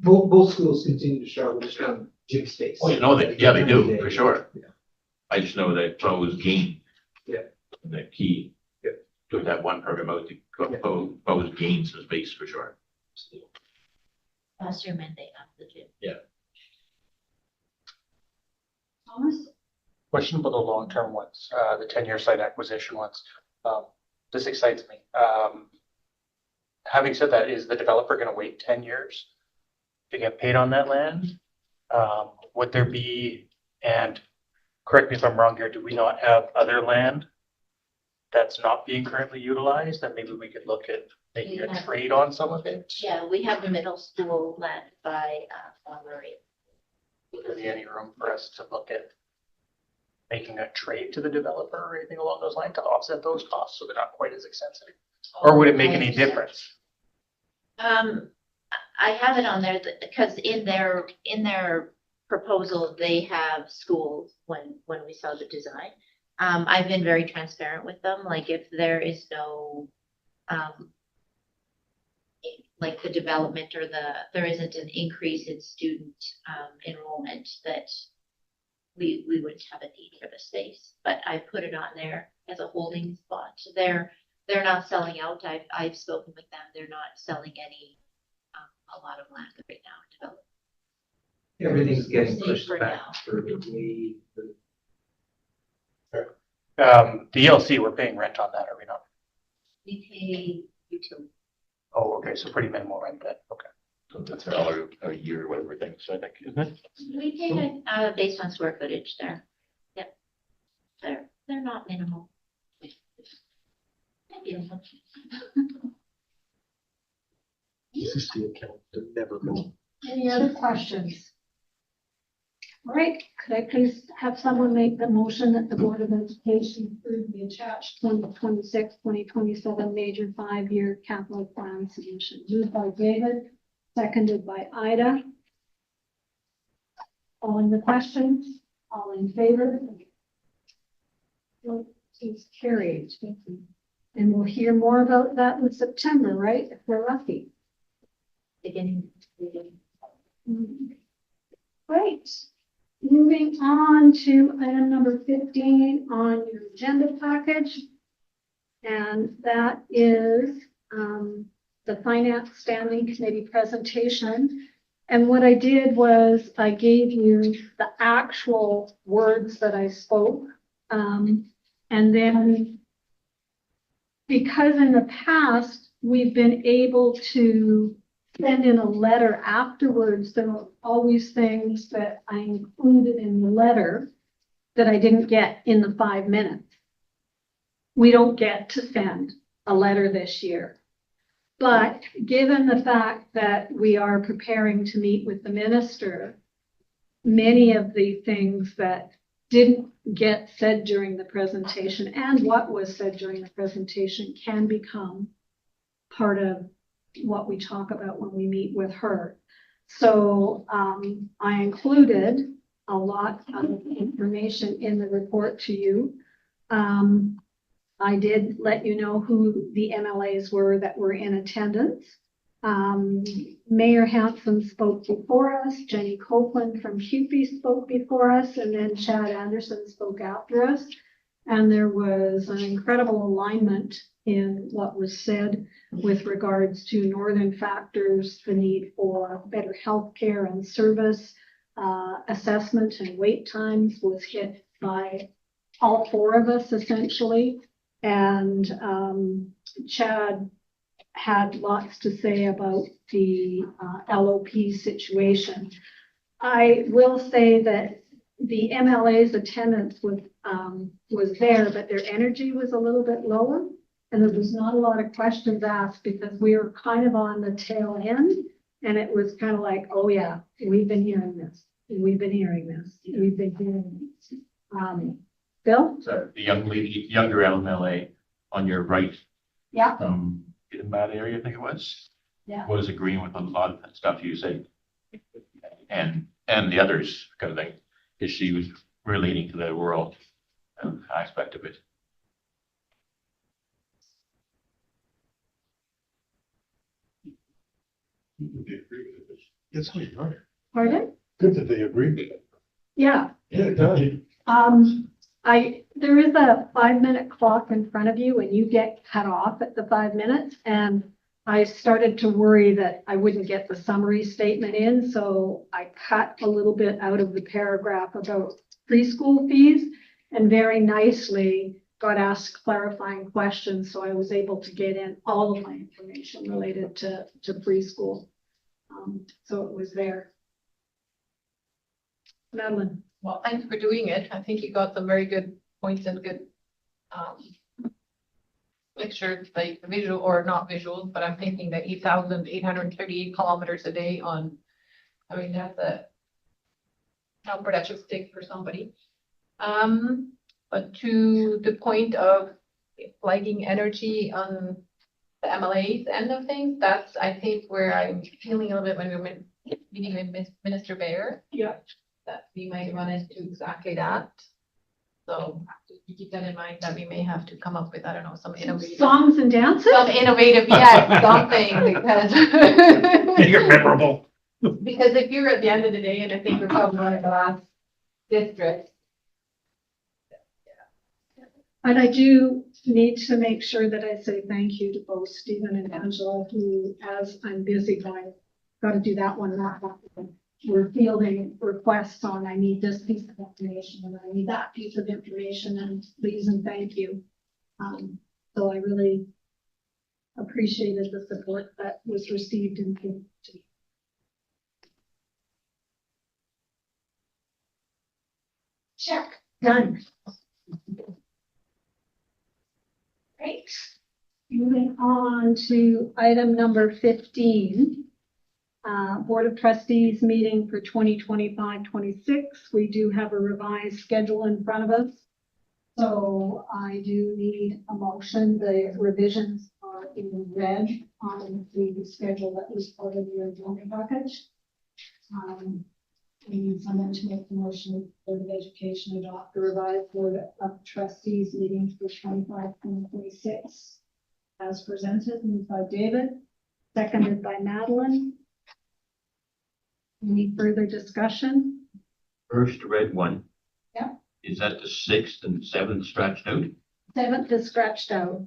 Both schools continue to struggle just on gym space. Oh, you know that, yeah, they do, for sure. Yeah. I just know that Bose gained. Yeah. The key. Yeah. Took that one program out to Bose gained some space for sure. Last year meant they have the gym. Thomas? Question about the long-term ones, the 10-year site acquisition ones. This excites me. Having said that, is the developer gonna wait 10 years to get paid on that land? Would there be, and correct me if I'm wrong here, do we not have other land that's not being currently utilized, that maybe we could look at making a trade on some of it? Yeah, we have the middle school led by Marie. Would there be any room for us to look at making a trade to the developer or anything along those lines to offset those costs so they're not quite as expensive? Or would it make any difference? I have it on there because in their proposal, they have schools when we saw the design. I've been very transparent with them, like if there is no, like the development or there isn't an increase in student enrollment, that we wouldn't have a need for the space. But I put it on there as a holding spot. They're not selling out. I've spoken with them. They're not selling a lot of land right now in development. Everything's getting Safe pushed for back now. for the way. The ELC, we're paying rent on that, are we not? We pay utility. Oh, okay, so pretty minimal rent then, okay. So that's $1 a year or whatever thing, so I think, isn't it? We pay it based on square footage there. Yep. They're not minimal. Beautiful. This is the account that never goes. Any other questions? All right, could I please have someone make the motion that the Board of Education approve the attached 2026-2027 major 5-year capital plan submission? Moved by David, seconded by Ida. All in the question? All in favor? Vote is carried. And we'll hear more about that in September, right? If we're lucky. Beginning. Great. Moving on to item number 15 on your agenda package. And that is the Finance Standing Committee presentation. And what I did was I gave you the actual words that I spoke. And then because in the past, we've been able to send in a letter afterwards, there were always things that I included in the letter that I didn't get in the 5 minutes. We don't get to send a letter this year. But given the fact that we are preparing to meet with the minister, many of the things that didn't get said during the presentation and what was said during the presentation can become part of what we talk about when we meet with her. So I included a lot of information in the report to you. I did let you know who the MLAs were that were in attendance. Mayor Hanson spoke before us, Jenny Copeland from CUPE spoke before us, and then Chad Anderson spoke after us. And there was an incredible alignment in what was said with regards to northern factors, the need for better healthcare and service, assessment and wait times was hit by all 4 of us essentially. And Chad had lots to say about the LOP situation. I will say that the MLA's attendance was there, but their energy was a little bit lower. And there was not a lot of questions asked because we were kind of on the tail end. And it was kind of like, oh yeah, we've been hearing this. We've been hearing this. We've been hearing this. Bill? So the young lady, younger MLA on your right Yeah. from in that area, I think it was. Yeah. Was agreeing with a lot of that stuff you say. And the others kind of thing, because she was relating to the rural aspect of it. It's hard. Pardon? Good that they agreed with it. Yeah. Yeah, it does. There is a 5-minute clock in front of you and you get cut off at the 5 minutes. And I started to worry that I wouldn't get the summary statement in. So I cut a little bit out of the paragraph about preschool fees and very nicely got asked clarifying questions. So I was able to get in all of my information related to preschool. So it was there. Madeline. Well, thanks for doing it. I think you got some very good points and good pictures, like visual or not visuals, but I'm thinking that 8,838 kilometers a day on, I mean, that's a number that should stick for somebody. But to the point of flagging energy on the MLA's end of things, that's, I think, where I'm feeling a little bit when we were meeting with Minister Bayer. Yeah. That we might run into exactly that. So you keep that in mind, that we may have to come up with, I don't know, some innovative. Songs and dances? Some innovative, yes, something, because. You're memorable. Because if you're at the end of the day, and I think we're probably one of the last districts. And I do need to make sure that I say thank you to both Stephen and Angela, who, as I'm busy going, got to do that one, not that one. We're fielding requests on, I need this piece of information and I need that piece of information, and please and thank you. So I really appreciated the support that was received and given to me. Check, done. Great. Moving on to item number 15. Board of Trustees meeting for 2025-26. We do have a revised schedule in front of us. So I do need a motion. The revisions are in red on the schedule that was part of your agenda package. We need someone to make the motion. Board of Education adopt the revised Board of Trustees meetings for 25-26 as presented, moved by David, seconded by Madeline. Any further discussion? First red one. Yeah. Is that the 6th and 7th scratched out? 7th is scratched out.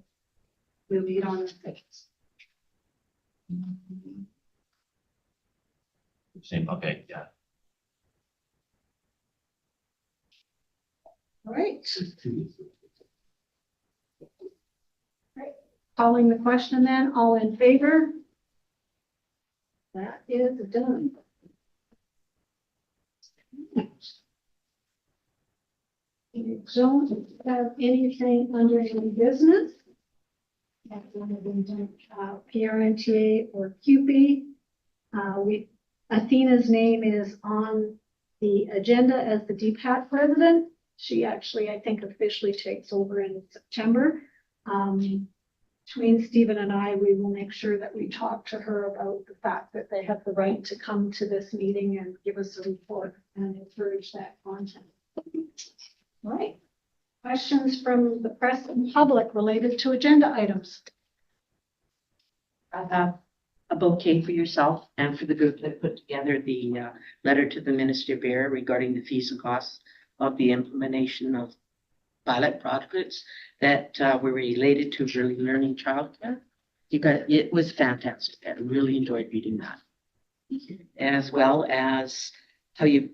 We'll meet on the 6th. Same, okay, yeah. All right. Calling the question then, all in favor? That is done. We don't have anything under any business. That would have been done, PRNTA or CUPE. Athena's name is on the agenda as the DPAT president. She actually, I think, officially takes over in September. Between Stephen and I, we will make sure that we talk to her about the fact that they have the right to come to this meeting and give us a report and encourage that content. All right. Questions from the press and public related to agenda items? I have a bouquet for yourself and for the group that put together the letter to the Minister of Air regarding the fees and costs of the implementation of pilot projects that were related to early learning childcare. It was fantastic. I really enjoyed reading that. As well as how you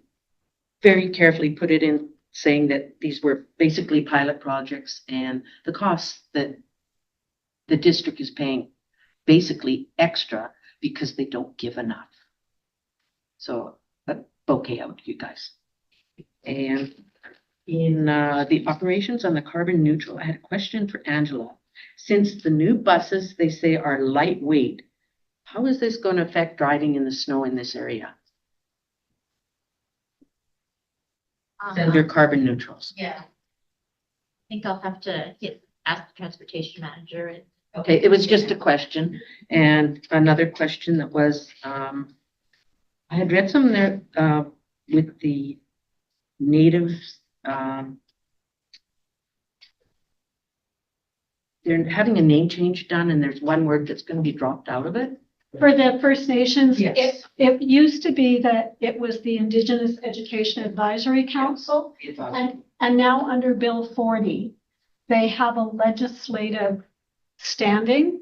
very carefully put it in, saying that these were basically pilot projects and the costs that the district is paying basically extra because they don't give enough. So a bouquet out to you guys. And in the operations on the carbon neutral, I had a question for Angela. Since the new buses, they say, are lightweight, how is this going to affect driving in the snow in this area? Under carbon neutrals. Yeah. I think I'll have to ask the transportation manager. And Okay, it was just a question. And another question that was, I had read some there with the natives. They're having a name change done and there's one word that's going to be dropped out of it. For the First Nations, Yes. it used to be that it was the Indigenous Education Advisory Council. And now under Bill 40, they have a legislative standing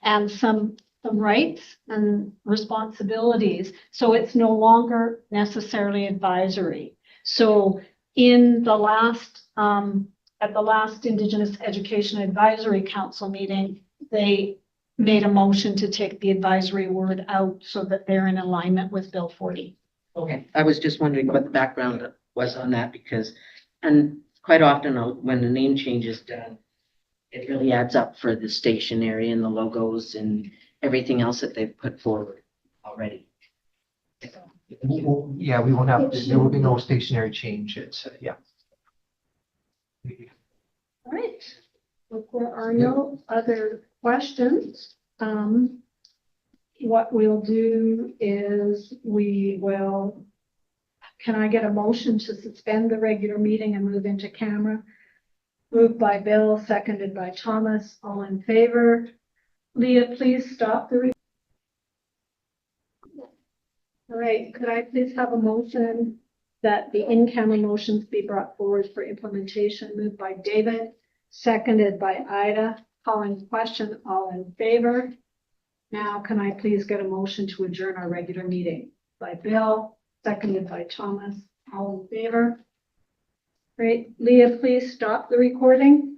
and some rights and responsibilities. So it's no longer necessarily advisory. So in the last, at the last Indigenous Education Advisory Council meeting, they made a motion to take the advisory word out so that they're in alignment with Bill 40. Okay, I was just wondering what the background was on that because, and quite often when the name change is done, it really adds up for the stationery and the logos and everything else that they've put forward already. Yeah, we won't have, there will be no stationary change. It's, yeah. All right. If there are no other questions, what we'll do is can I get a motion to suspend the regular meeting and move into camera? Moved by Bill, seconded by Thomas, all in favor. Leah, please stop the. All right, could I please have a motion that the in-camera motions be brought forward for implementation? Moved by David, seconded by Ida. Calling the question, all in favor. Now, can I please get a motion to adjourn our regular meeting? By Bill, seconded by Thomas, all in favor. Great. Leah, please stop the recording.